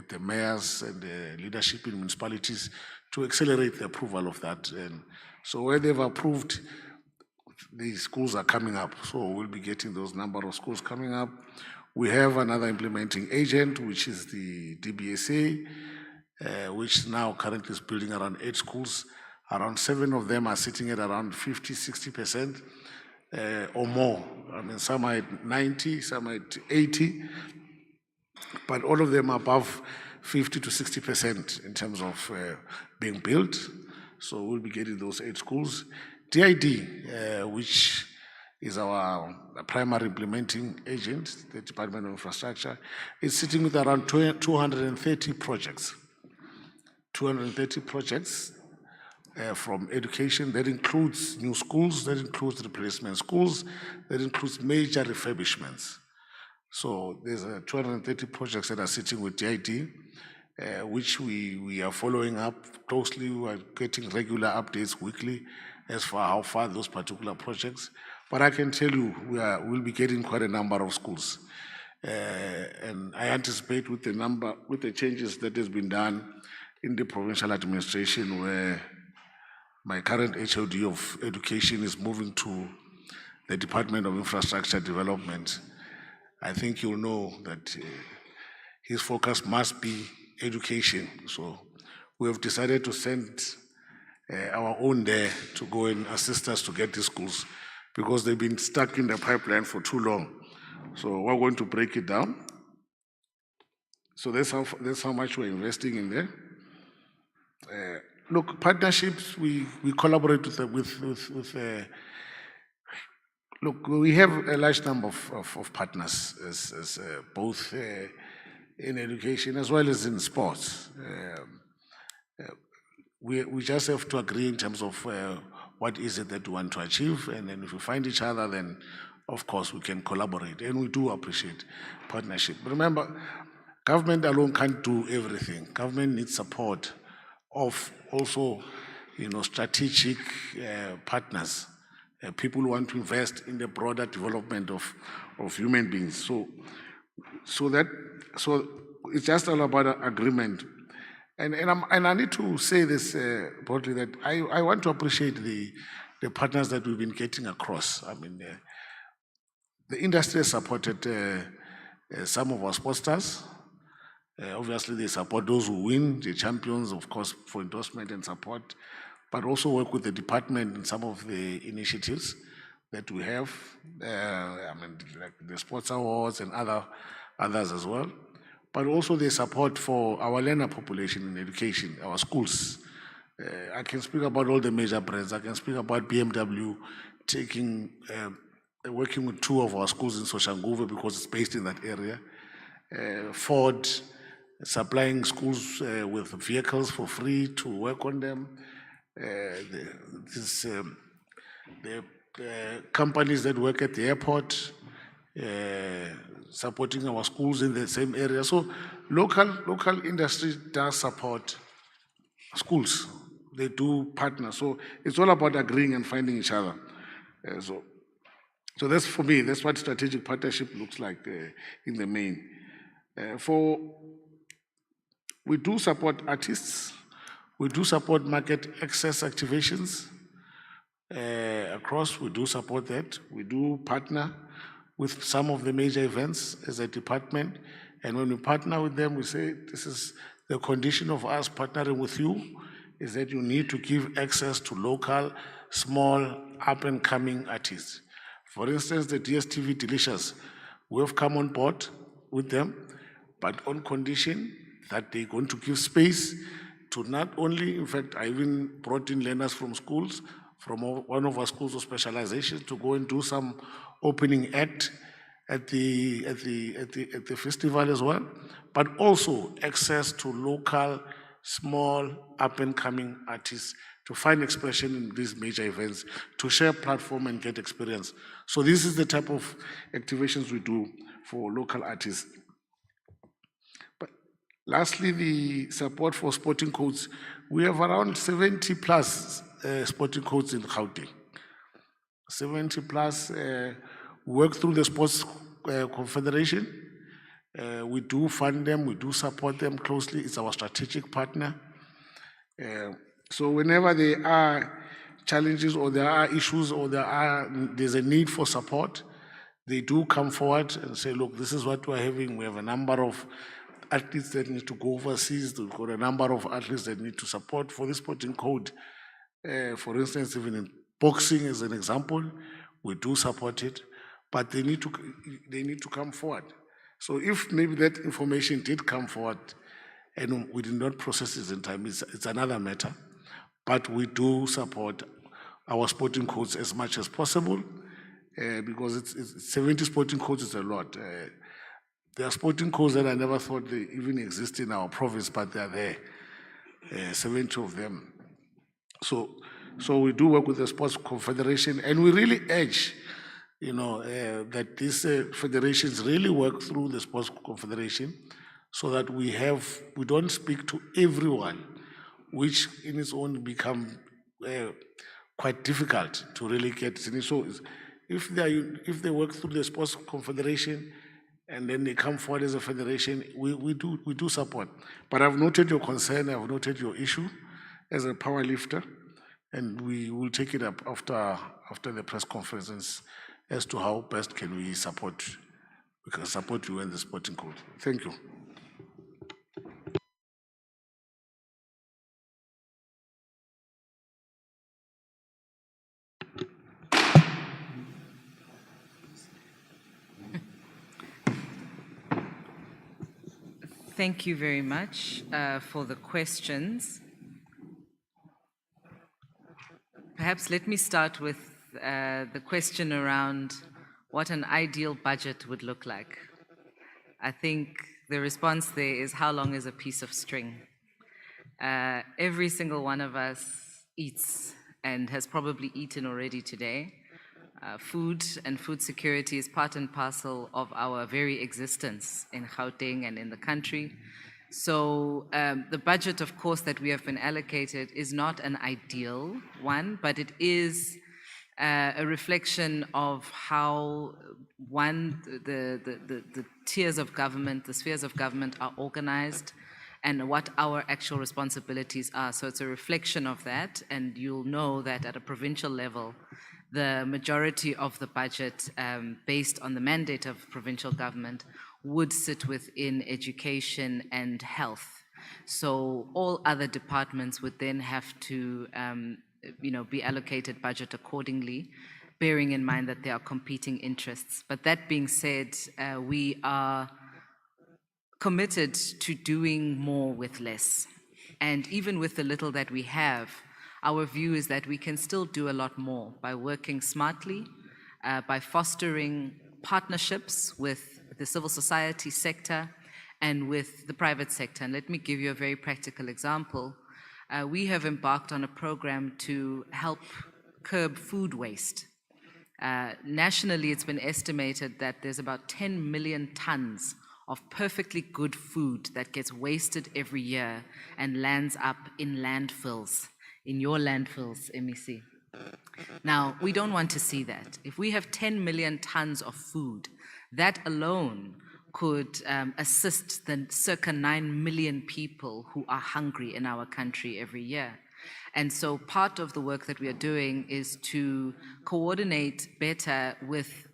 the mayors and the leadership in municipalities to accelerate the approval of that. And so where they've approved, the schools are coming up. So we'll be getting those number of schools coming up. We have another implementing agent, which is the DBSA. which now currently is building around 8 schools. Around 7 of them are sitting at around 50, 60% or more. I mean, some are at 90, some are at 80, but all of them are above 50 to 60% in terms of being built. So we'll be getting those 8 schools. DID, which is our primary implementing agent, the Department of Infrastructure, is sitting with around 230 projects. 230 projects from education. That includes new schools, that includes replacement schools, that includes major refurbishments. So there's 230 projects that are sitting with DID, which we are following up closely. We are getting regular updates weekly as far how far those particular projects. But I can tell you, we'll be getting quite a number of schools. And I anticipate with the changes that has been done in the provincial administration, where my current HOD of education is moving to the Department of Infrastructure Development, I think you'll know that his focus must be education. So we have decided to send our own there to go and assist us to get these schools, because they've been stuck in the pipeline for too long. So we're going to break it down. So that's how much we're investing in there. Look, partnerships, we collaborate with look, we have a large number of partners, as both in education as well as in sports. We just have to agree in terms of what is it that we want to achieve, and then if we find each other, then of course we can collaborate, and we do appreciate partnership. But remember, government alone can't do everything. Government needs support of also, strategic partners, people who want to invest in the broader development of human beings. So it's just all about agreement. And I need to say this broadly, that I want to appreciate the partners that we've been getting across. I mean, the industry has supported some of our sports stars. Obviously, they support those who win, the champions, of course, for endorsement and support, but also work with the department in some of the initiatives that we have. I mean, like the sports awards and others as well. But also the support for our learner population in education, our schools. I can speak about all the major brands. I can speak about BMW working with 2 of our schools in Soshanguve because it's based in that area. Ford supplying schools with vehicles for free to work on them. The companies that work at the airport, supporting our schools in the same area. So local industry does support schools. They do partner. So it's all about agreeing and finding each other. So that's, for me, that's what strategic partnership looks like in the main. We do support artists. We do support market access activations across. We do support that. We do partner with some of the major events as a department. And when we partner with them, we say, this is the condition of us partnering with you, is that you need to give access to local, small, up-and-coming artists. For instance, the DSTV Delicious, we have come on board with them, but on condition that they're going to give space to not only, in fact, I even brought in learners from schools, from one of our schools of specialization, to go and do some opening act at the festival as well, but also access to local, small, up-and-coming artists to find expression in these major events, to share platform and get experience. So this is the type of activations we do for local artists. But lastly, the support for sporting codes. We have around 70 plus sporting codes in Gauteng. 70 plus work through the Sports Confederation. We do fund them, we do support them closely. It's our strategic partner. So whenever there are challenges or there are issues or there's a need for support, they do come forward and say, look, this is what we're having. We have a number of athletes that need to go overseas. We've got a number of athletes that need to support for the sporting code. For instance, even in boxing, as an example, we do support it, but they need to come forward. So if maybe that information did come forward and we did not process it in time, it's another matter. But we do support our sporting codes as much as possible, because it's 70 sporting codes is a lot. There are sporting codes that I never thought they even exist in our province, but they are there, 70 of them. So we do work with the Sports Confederation, and we really urge, that these federations really work through the Sports Confederation, so that we don't speak to everyone, which in its own become quite difficult to really get. So if they work through the Sports Confederation and then they come forward as a federation, we do support. But I've noted your concern, I've noted your issue as a power lifter, and we will take it up after the press conferences as to how best can we support you in the sporting code. Thank you. Thank you very much for the questions. Perhaps let me start with the question around what an ideal budget would look like. I think the response there is, how long is a piece of string? Every single one of us eats and has probably eaten already today. Food and food security is part and parcel of our very existence in Gauteng and in the country. So the budget, of course, that we have been allocated is not an ideal one, but it is a reflection of how the tiers of government, the spheres of government are organized, and what our actual responsibilities are. So it's a reflection of that, and you'll know that at a provincial level, the majority of the budget, based on the mandate of provincial government, would sit within education and health. So all other departments would then have to be allocated budget accordingly, bearing in mind that there are competing interests. But that being said, we are committed to doing more with less. And even with the little that we have, our view is that we can still do a lot more by working smartly, by fostering partnerships with the civil society sector and with the private sector. And let me give you a very practical example. We have embarked on a program to help curb food waste. Nationally, it's been estimated that there's about 10 million tons of perfectly good food that gets wasted every year and lands up in landfills, in your landfills, MEC. Now, we don't want to see that. If we have 10 million tons of food, that alone could assist the circa 9 million people who are hungry in our country every year. And so part of the work that we are doing is to coordinate better with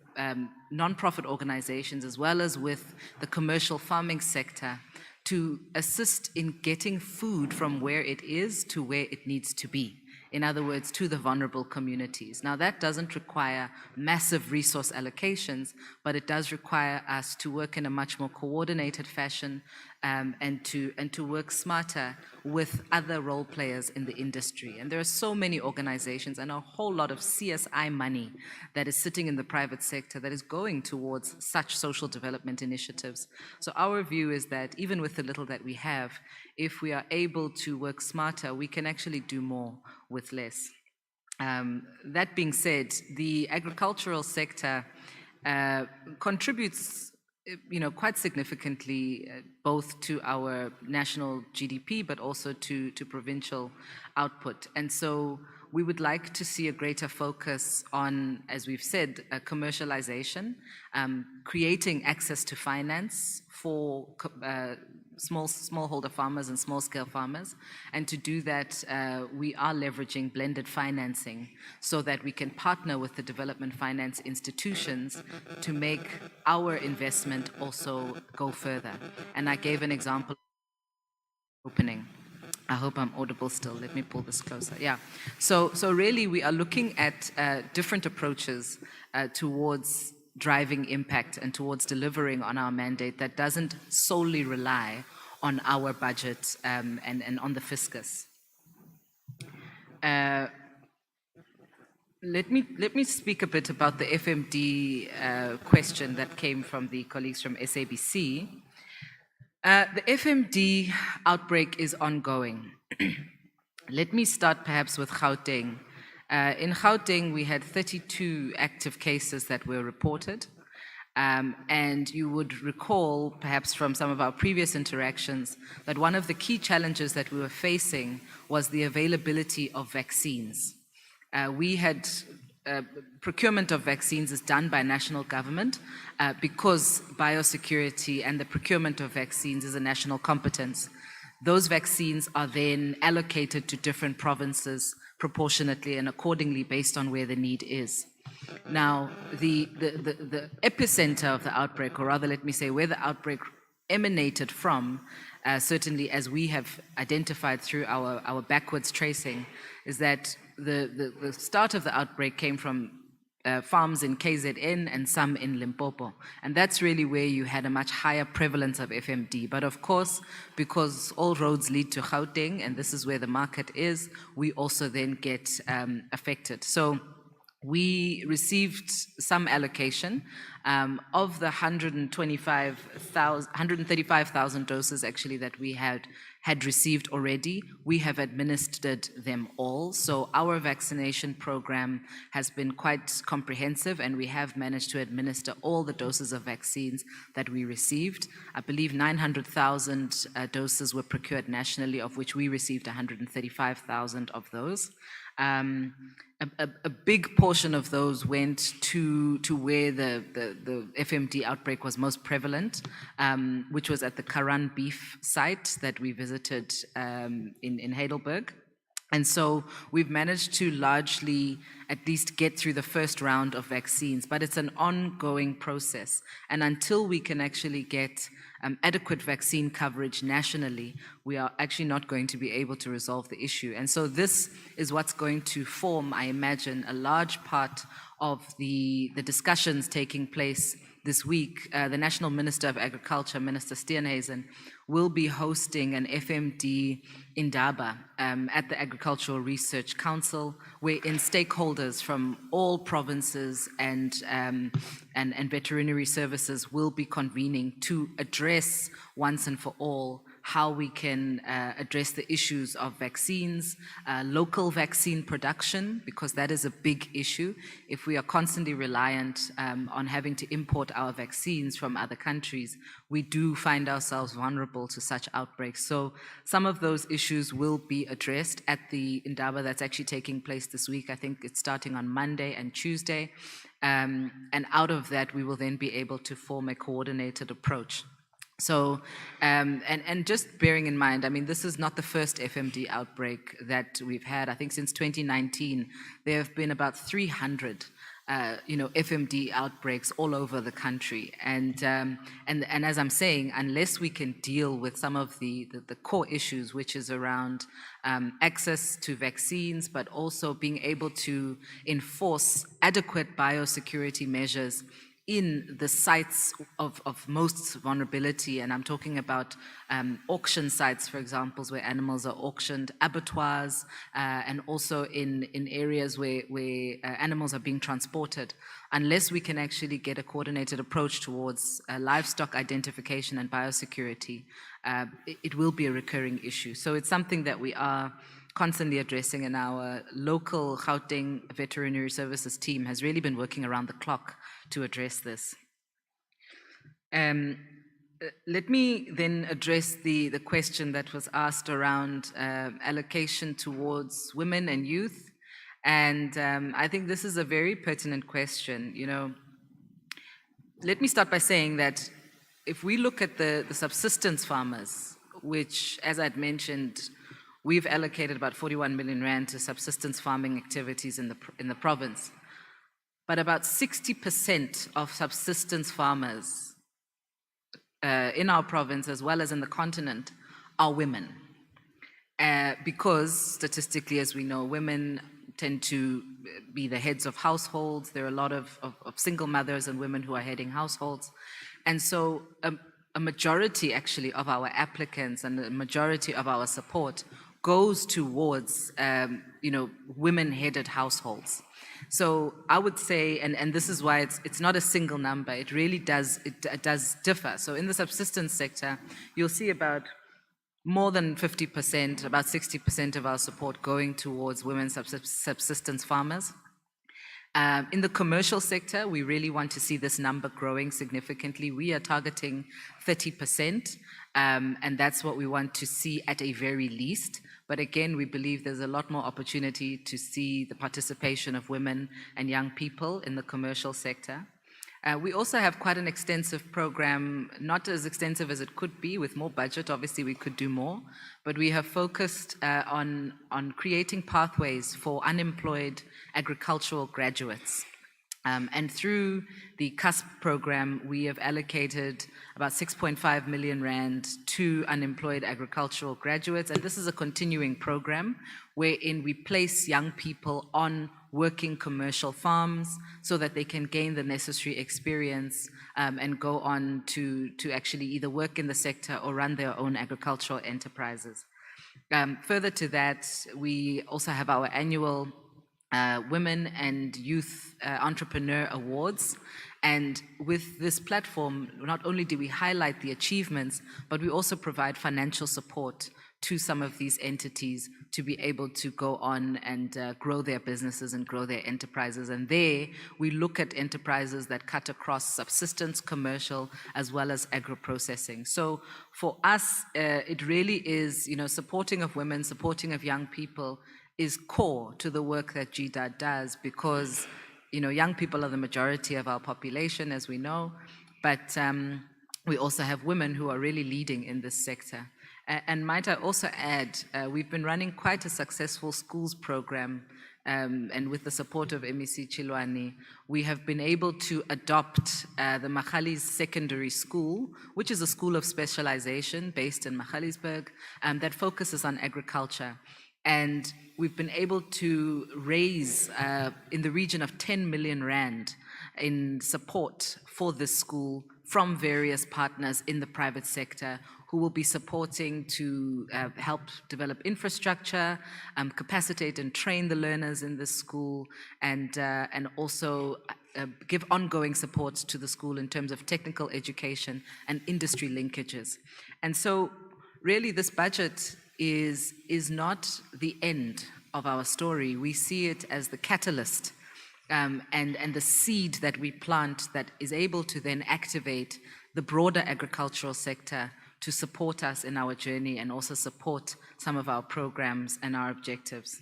nonprofit organizations as well as with the commercial farming sector to assist in getting food from where it is to where it needs to be. In other words, to the vulnerable communities. Now, that doesn't require massive resource allocations, but it does require us to work in a much more coordinated fashion and to work smarter with other role players in the industry. And there are so many organizations and a whole lot of CSI money that is sitting in the private sector that is going towards such social development initiatives. So our view is that even with the little that we have, if we are able to work smarter, we can actually do more with less. That being said, the agricultural sector contributes quite significantly both to our national GDP, but also to provincial output. And so we would like to see a greater focus on, as we've said, commercialization, creating access to finance for smallholder farmers and small-scale farmers. And to do that, we are leveraging blended financing so that we can partner with the development finance institutions to make our investment also go further. And I gave an example opening. I hope I'm audible still. Let me pull this closer. Yeah. So really, we are looking at different approaches towards driving impact and towards delivering on our mandate that doesn't solely rely on our budget and on the fiscus. Let me speak a bit about the FMD question that came from the colleagues from SABC. The FMD outbreak is ongoing. Let me start perhaps with Gauteng. In Gauteng, we had 32 active cases that were reported. And you would recall, perhaps from some of our previous interactions, that one of the key challenges that we were facing was the availability of vaccines. We had procurement of vaccines is done by national government because biosecurity and the procurement of vaccines is a national competence. Those vaccines are then allocated to different provinces proportionately and accordingly based on where the need is. Now, the epicenter of the outbreak, or rather let me say where the outbreak emanated from, certainly as we have identified through our backwards tracing, is that the start of the outbreak came from farms in KZN and some in Limpopo. And that's really where you had a much higher prevalence of FMD. But of course, because all roads lead to Gauteng, and this is where the market is, we also then get affected. So we received some allocation of the 135,000 doses actually that we had received already. We have administered them all. So our vaccination program has been quite comprehensive, and we have managed to administer all the doses of vaccines that we received. I believe 900,000 doses were procured nationally, of which we received 135,000 of those. A big portion of those went to where the FMD outbreak was most prevalent, which was at the Karan beef site that we visited in Heidelberg. And so we've managed to largely at least get through the first round of vaccines, but it's an ongoing process. And until we can actually get adequate vaccine coverage nationally, we are actually not going to be able to resolve the issue. And so this is what's going to form, I imagine, a large part of the discussions taking place this week. The National Minister of Agriculture, Minister Steenhuisen, will be hosting an FMD indaba at the Agricultural Research Council, wherein stakeholders from all provinces and veterinary services will be convening to address once and for all how we can address the issues of vaccines, local vaccine production, because that is a big issue. If we are constantly reliant on having to import our vaccines from other countries, we do find ourselves vulnerable to such outbreaks. So some of those issues will be addressed at the indaba that's actually taking place this week. I think it's starting on Monday and Tuesday. And out of that, we will then be able to form a coordinated approach. So, and just bearing in mind, I mean, this is not the first FMD outbreak that we've had. I think since 2019, there have been about 300, FMD outbreaks all over the country. And as I'm saying, unless we can deal with some of the core issues, which is around access to vaccines, but also being able to enforce adequate biosecurity measures in the sites of most vulnerability, and I'm talking about auction sites, for example, where animals are auctioned, abattoirs, and also in areas where animals are being transported. Unless we can actually get a coordinated approach towards livestock identification and biosecurity, it will be a recurring issue. So it's something that we are constantly addressing, and our local Gauteng veterinary services team has really been working around the clock to address this. Let me then address the question that was asked around allocation towards women and youth. And I think this is a very pertinent question. Let me start by saying that if we look at the subsistence farmers, which, as I'd mentioned, we've allocated about 41 million rand to subsistence farming activities in the province. But about 60% of subsistence farmers in our province, as well as in the continent, are women. Because statistically, as we know, women tend to be the heads of households. There are a lot of single mothers and women who are heading households. And so a majority actually of our applicants and the majority of our support goes towards women-headed households. So I would say, and this is why it's not a single number, it really does differ. So in the subsistence sector, you'll see about more than 50%, about 60% of our support going towards women subsistence farmers. In the commercial sector, we really want to see this number growing significantly. We are targeting 30%, and that's what we want to see at a very least. But again, we believe there's a lot more opportunity to see the participation of women and young people in the commercial sector. We also have quite an extensive program, not as extensive as it could be with more budget. Obviously, we could do more, but we have focused on creating pathways for unemployed agricultural graduates. And through the CUSP program, we have allocated about 6.5 million rand to unemployed agricultural graduates. And this is a continuing program wherein we place young people on working commercial farms so that they can gain the necessary experience and go on to actually either work in the sector or run their own agricultural enterprises. Further to that, we also have our annual Women and Youth Entrepreneur Awards. And with this platform, not only do we highlight the achievements, but we also provide financial support to some of these entities to be able to go on and grow their businesses and grow their enterprises. And there, we look at enterprises that cut across subsistence, commercial, as well as agro-processing. So for us, it really is, supporting of women, supporting of young people is core to the work that GDA does, because young people are the majority of our population, as we know, but we also have women who are really leading in this sector. And might I also add, we've been running quite a successful schools program, and with the support of MEC Chilwani, we have been able to adopt the Magalies Secondary School, which is a school of specialization based in Johannesburg, that focuses on agriculture. And we've been able to raise in the region of 10 million rand in support for this school from various partners in the private sector who will be supporting to help develop infrastructure, capacitate and train the learners in this school, and also give ongoing support to the school in terms of technical education and industry linkages. And so really this budget is not the end of our story. We see it as the catalyst and the seed that we plant that is able to then activate the broader agricultural sector to support us in our journey and also support some of our programs and our objectives.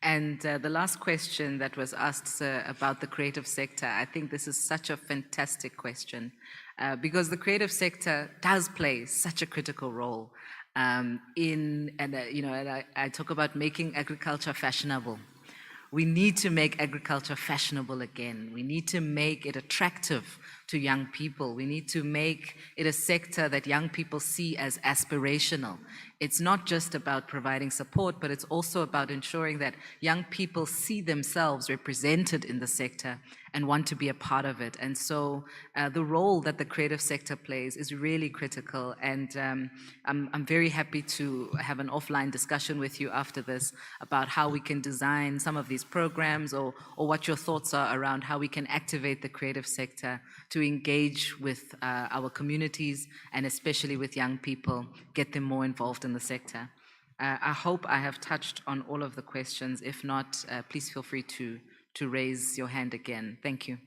And the last question that was asked about the creative sector, I think this is such a fantastic question because the creative sector does play such a critical role I talk about making agriculture fashionable. We need to make agriculture fashionable again. We need to make it attractive to young people. We need to make it a sector that young people see as aspirational. It's not just about providing support, but it's also about ensuring that young people see themselves represented in the sector and want to be a part of it. And so the role that the creative sector plays is really critical. And I'm very happy to have an offline discussion with you after this about how we can design some of these programs or what your thoughts are around how we can activate the creative sector to engage with our communities and especially with young people, get them more involved in the sector. I hope I have touched on all of the questions. If not, please feel free to raise your hand again. Thank you.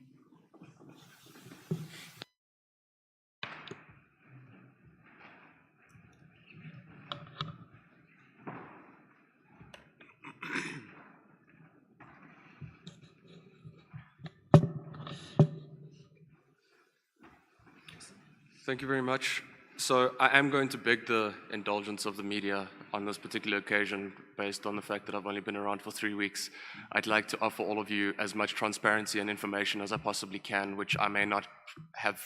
Thank you very much. So I am going to beg the indulgence of the media on this particular occasion based on the fact that I've only been around for 3 weeks. I'd like to offer all of you as much transparency and information as I possibly can, which I may not have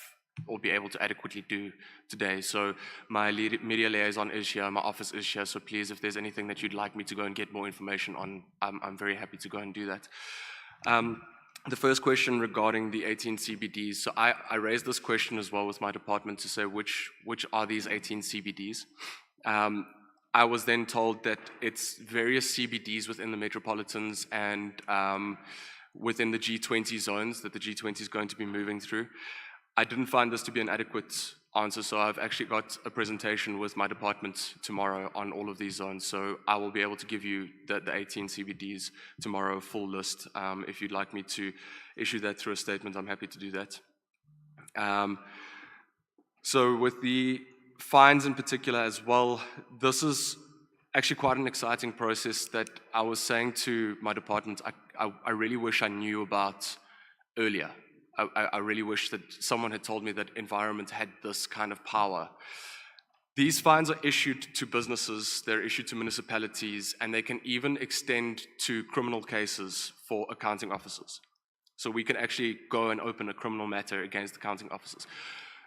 or be able to adequately do today. So my media liaison is here, my office is here, so please, if there's anything that you'd like me to go and get more information on, I'm very happy to go and do that. The first question regarding the 18 CBDs. So I raised this question as well with my department to say which are these 18 CBDs. I was then told that it's various CBDs within the metropolitans and within the G20 zones that the G20 is going to be moving through. I didn't find this to be an adequate answer, so I've actually got a presentation with my department tomorrow on all of these zones. So I will be able to give you the 18 CBDs tomorrow, full list. If you'd like me to issue that through a statement, I'm happy to do that. So with the fines in particular as well, this is actually quite an exciting process that I was saying to my department, I really wish I knew about earlier. I really wish that someone had told me that environment had this kind of power. These fines are issued to businesses, they're issued to municipalities, and they can even extend to criminal cases for accounting officers. So we can actually go and open a criminal matter against accounting officers.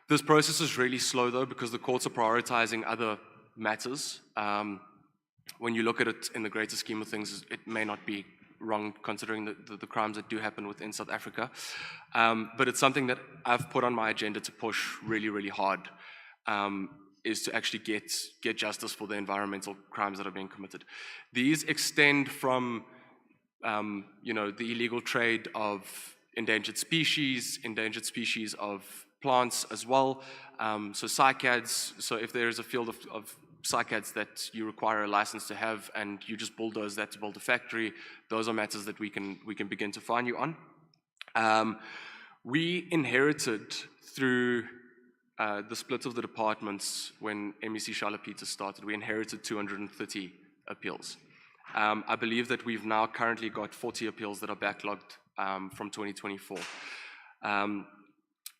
This process is really slow though, because the courts are prioritizing other matters. When you look at it in the greater scheme of things, it may not be wrong considering the crimes that do happen within South Africa. But it's something that I've put on my agenda to push really, really hard, is to actually get justice for the environmental crimes that are being committed. These extend from the illegal trade of endangered species of plants as well. So cycads, so if there is a field of cycads that you require a license to have and you just bulldoze that to build a factory, those are matters that we can begin to fine you on. We inherited through the split of the departments when MEC Charlotte Peters started, we inherited 230 appeals. I believe that we've now currently got 40 appeals that are backlogged from 2024.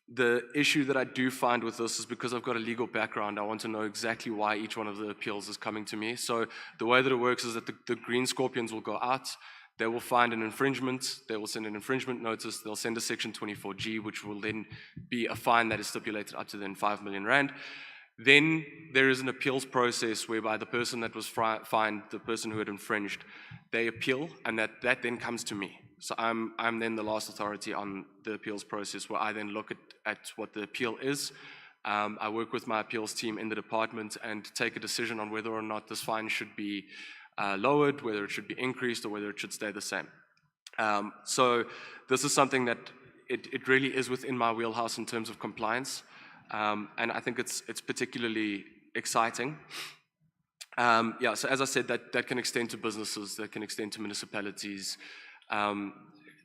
The issue that I do find with this is because I've got a legal background, I want to know exactly why each one of the appeals is coming to me. So the way that it works is that the green scorpions will go out, they will find an infringement, they will send an infringement notice, they'll send a section 24G, which will then be a fine that is stipulated up to then 5 million rand. Then there is an appeals process whereby the person that was fined, the person who had infringed, they appeal, and that then comes to me. So I'm then the last authority on the appeals process, where I then look at what the appeal is. I work with my appeals team in the department and take a decision on whether or not this fine should be lowered, whether it should be increased, or whether it should stay the same. So this is something that it really is within my wheelhouse in terms of compliance. And I think it's particularly exciting. So as I said, that can extend to businesses, that can extend to municipalities.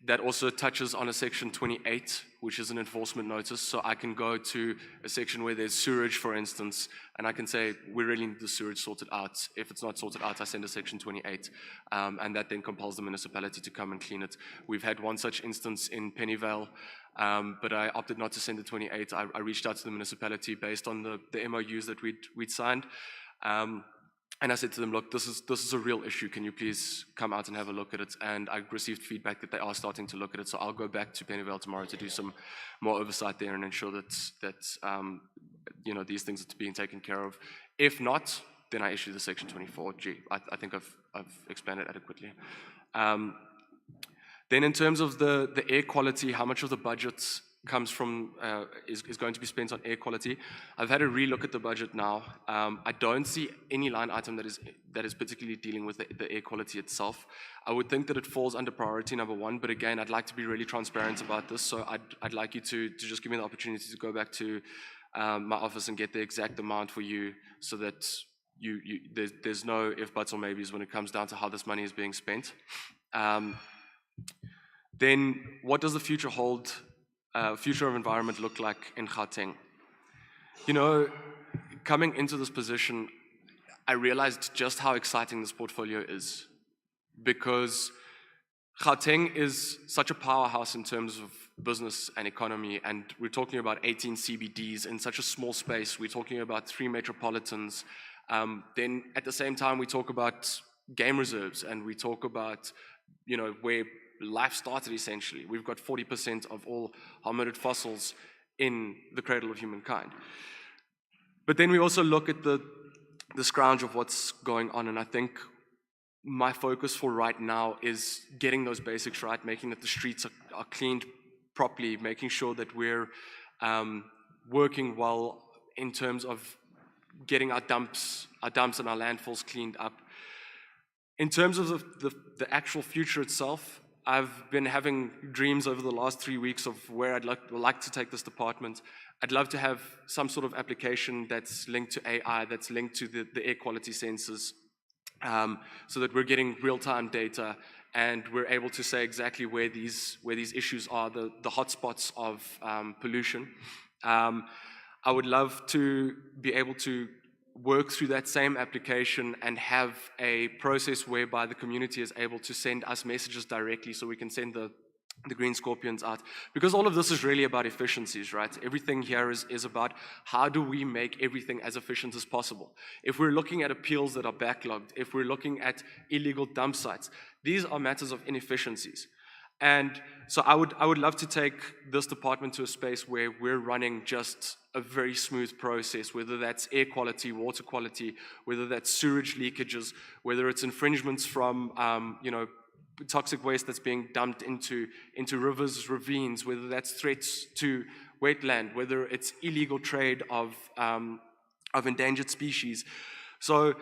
That also touches on a section 28, which is an enforcement notice. So I can go to a section where there's sewage, for instance, and I can say, we really need the sewage sorted out. If it's not sorted out, I send a section 28, and that then compels the municipality to come and clean it. We've had one such instance in Pennyvale, but I opted not to send the 28. I reached out to the municipality based on the MOUs that we'd signed. And I said to them, look, this is a real issue. Can you please come out and have a look at it? And I received feedback that they are starting to look at it. So I'll go back to Pennyvale tomorrow to do some more oversight there and ensure that these things are being taken care of. If not, then I issue the section 24G. I think I've explained it adequately. Then in terms of the air quality, how much of the budget comes from, is going to be spent on air quality. I've had a relook at the budget now. I don't see any line item that is particularly dealing with the air quality itself. I would think that it falls under priority number 1, but again, I'd like to be really transparent about this, so I'd like you to just give me the opportunity to go back to my office and get the exact amount for you, so that there's no if, buts, or maybes when it comes down to how this money is being spent. Then, what does the future hold? Future of environment look like in Gauteng? Coming into this position, I realized just how exciting this portfolio is, because Gauteng is such a powerhouse in terms of business and economy, and we're talking about 18 CBDs in such a small space. We're talking about 3 metropolitans. Then at the same time, we talk about game reserves, and we talk about, where life started essentially. We've got 40% of all hominid fossils in the cradle of humankind. But then we also look at the scrounge of what's going on, and I think my focus for right now is getting those basics right, making that the streets are cleaned properly, making sure that we're working well in terms of getting our dumps and our landfills cleaned up. In terms of the actual future itself, I've been having dreams over the last 3 weeks of where I'd like to take this department. I'd love to have some sort of application that's linked to AI, that's linked to the air quality sensors, so that we're getting real-time data and we're able to say exactly where these issues are, the hotspots of pollution. I would love to be able to work through that same application and have a process whereby the community is able to send us messages directly, so we can send the green scorpions out. Because all of this is really about efficiencies, right? Everything here is about how do we make everything as efficient as possible. If we're looking at appeals that are backlogged, if we're looking at illegal dump sites, these are matters of inefficiencies. And so I would love to take this department to a space where we're running just a very smooth process, whether that's air quality, water quality, whether that's sewage leakages, whether it's infringements from toxic waste that's being dumped into rivers, ravines, whether that's threats to wetland, whether it's illegal trade of endangered species. So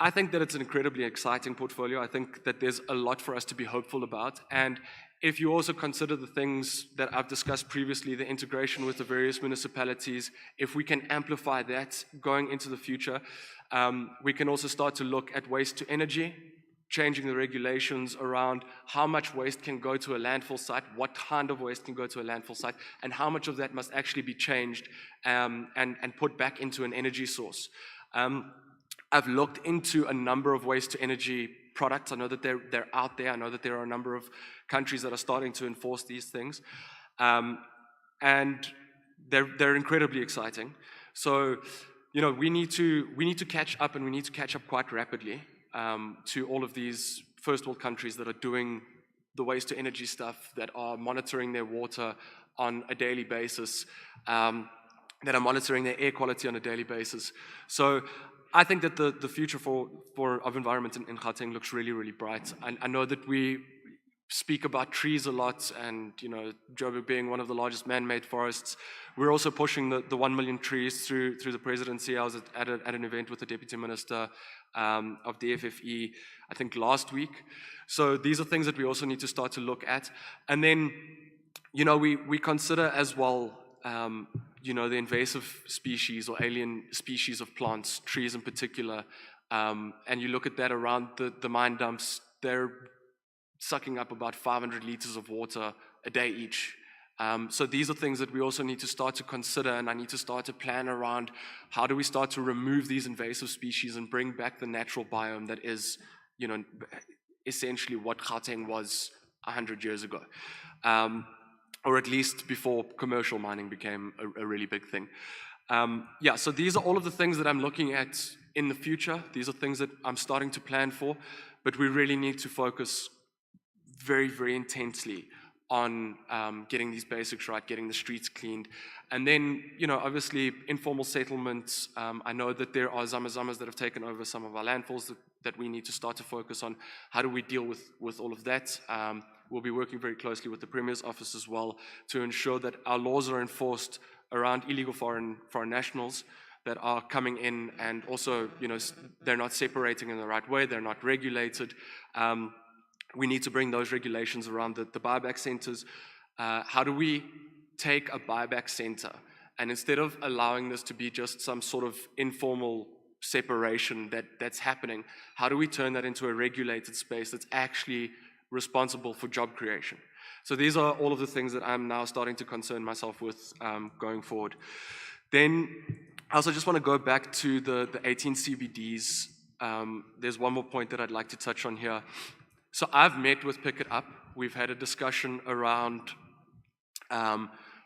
I think that it's an incredibly exciting portfolio. I think that there's a lot for us to be hopeful about. And if you also consider the things that I've discussed previously, the integration with the various municipalities, if we can amplify that going into the future, we can also start to look at waste to energy, changing the regulations around how much waste can go to a landfill site, what kind of waste can go to a landfill site, and how much of that must actually be changed and put back into an energy source. I've looked into a number of waste to energy products. I know that they're out there. I know that there are a number of countries that are starting to enforce these things. And they're incredibly exciting. So, we need to catch up, and we need to catch up quite rapidly to all of these first world countries that are doing the waste to energy stuff, that are monitoring their water on a daily basis, that are monitoring their air quality on a daily basis. So I think that the future of environment in Gauteng looks really, really bright. I know that we speak about trees a lot, and Jeppe being one of the largest man-made forests. We're also pushing the 1 million trees through the presidency. I was at an event with the Deputy Minister of the FFE, I think last week. So these are things that we also need to start to look at. And then, we consider as well the invasive species or alien species of plants, trees in particular, and you look at that around the mine dumps, they're sucking up about 500 liters of water a day each. So these are things that we also need to start to consider, and I need to start to plan around how do we start to remove these invasive species and bring back the natural biome that is, essentially what Gauteng was 100 years ago. Or at least before commercial mining became a really big thing. So these are all of the things that I'm looking at in the future. These are things that I'm starting to plan for, but we really need to focus very, very intensely on getting these basics right, getting the streets cleaned. And then, obviously, informal settlements. I know that there are zama-zamas that have taken over some of our landfills that we need to start to focus on. How do we deal with all of that? We'll be working very closely with the Premier's office as well to ensure that our laws are enforced around illegal foreign nationals that are coming in, and also, they're not separating in the right way, they're not regulated. We need to bring those regulations around the buyback centers. How do we take a buyback center, and instead of allowing this to be just some sort of informal separation that's happening, how do we turn that into a regulated space that's actually responsible for job creation? So these are all of the things that I'm now starting to concern myself with going forward. Then I also just want to go back to the 18 CBDs. There's one more point that I'd like to touch on here. So I've met with Pick It Up. We've had a discussion around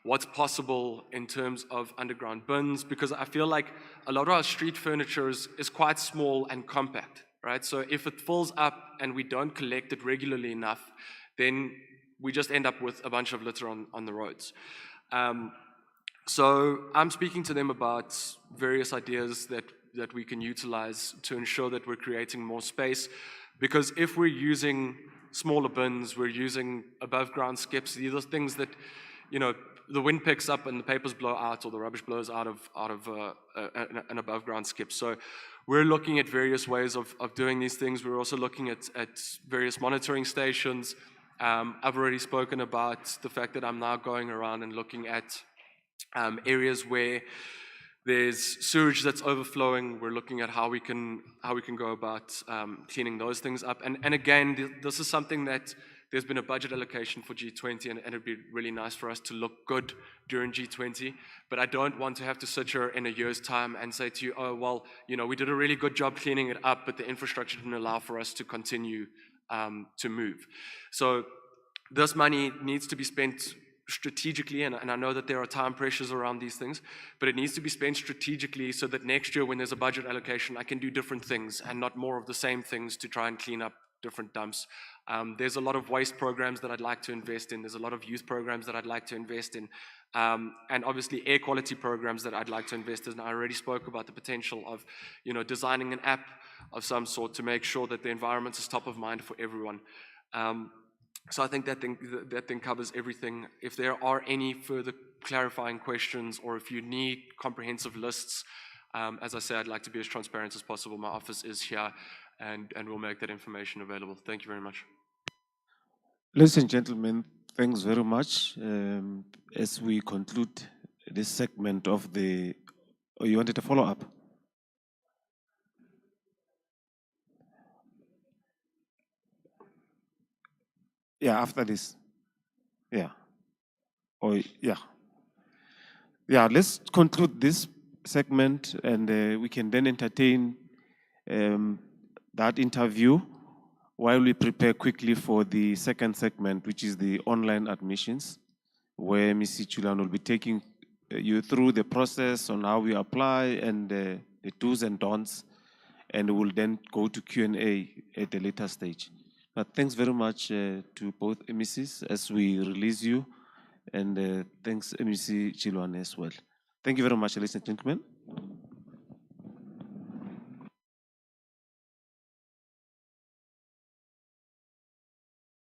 what's possible in terms of underground bins, because I feel like a lot of our street furniture is quite small and compact, right? So if it fills up and we don't collect it regularly enough, then we just end up with a bunch of litter on the roads. So I'm speaking to them about various ideas that we can utilize to ensure that we're creating more space, because if we're using smaller bins, we're using above ground skips, these are things that, you know, the wind picks up and the papers blow out, or the rubbish blows out of an above ground skip. So we're looking at various ways of doing these things. We're also looking at various monitoring stations. I've already spoken about the fact that I'm now going around and looking at areas where there's sewage that's overflowing. We're looking at how we can go about cleaning those things up. And again, this is something that there's been a budget allocation for G20, and it'd be really nice for us to look good during G20. But I don't want to have to sit here in a year's time and say to you, oh, well, you know, we did a really good job cleaning it up, but the infrastructure didn't allow for us to continue to move. So this money needs to be spent strategically, and I know that there are time pressures around these things, but it needs to be spent strategically so that next year when there's a budget allocation, I can do different things and not more of the same things to try and clean up different dumps. There's a lot of waste programs that I'd like to invest in. There's a lot of youth programs that I'd like to invest in. And obviously air quality programs that I'd like to invest in. And I already spoke about the potential of, you know, designing an app of some sort to make sure that the environment is top of mind for everyone. So I think that thing covers everything. If there are any further clarifying questions, or if you need comprehensive lists, as I said, I'd like to be as transparent as possible. My office is here, and we'll make that information available. Thank you very much. Ladies and gentlemen, thanks very much. As we conclude this segment of the, oh, you wanted a follow-up? Yeah, after this. Yeah. Oh, yeah. Yeah, let's conclude this segment, and we can then entertain that interview while we prepare quickly for the second segment, which is the online admissions, where Ms. Chulan will be taking you through the process on how we apply and the do's and don'ts, and we'll then go to Q&A at a later stage. But thanks very much to both MECs as we release you, and thanks MEC Chilwane as well. Thank you very much, ladies and gentlemen.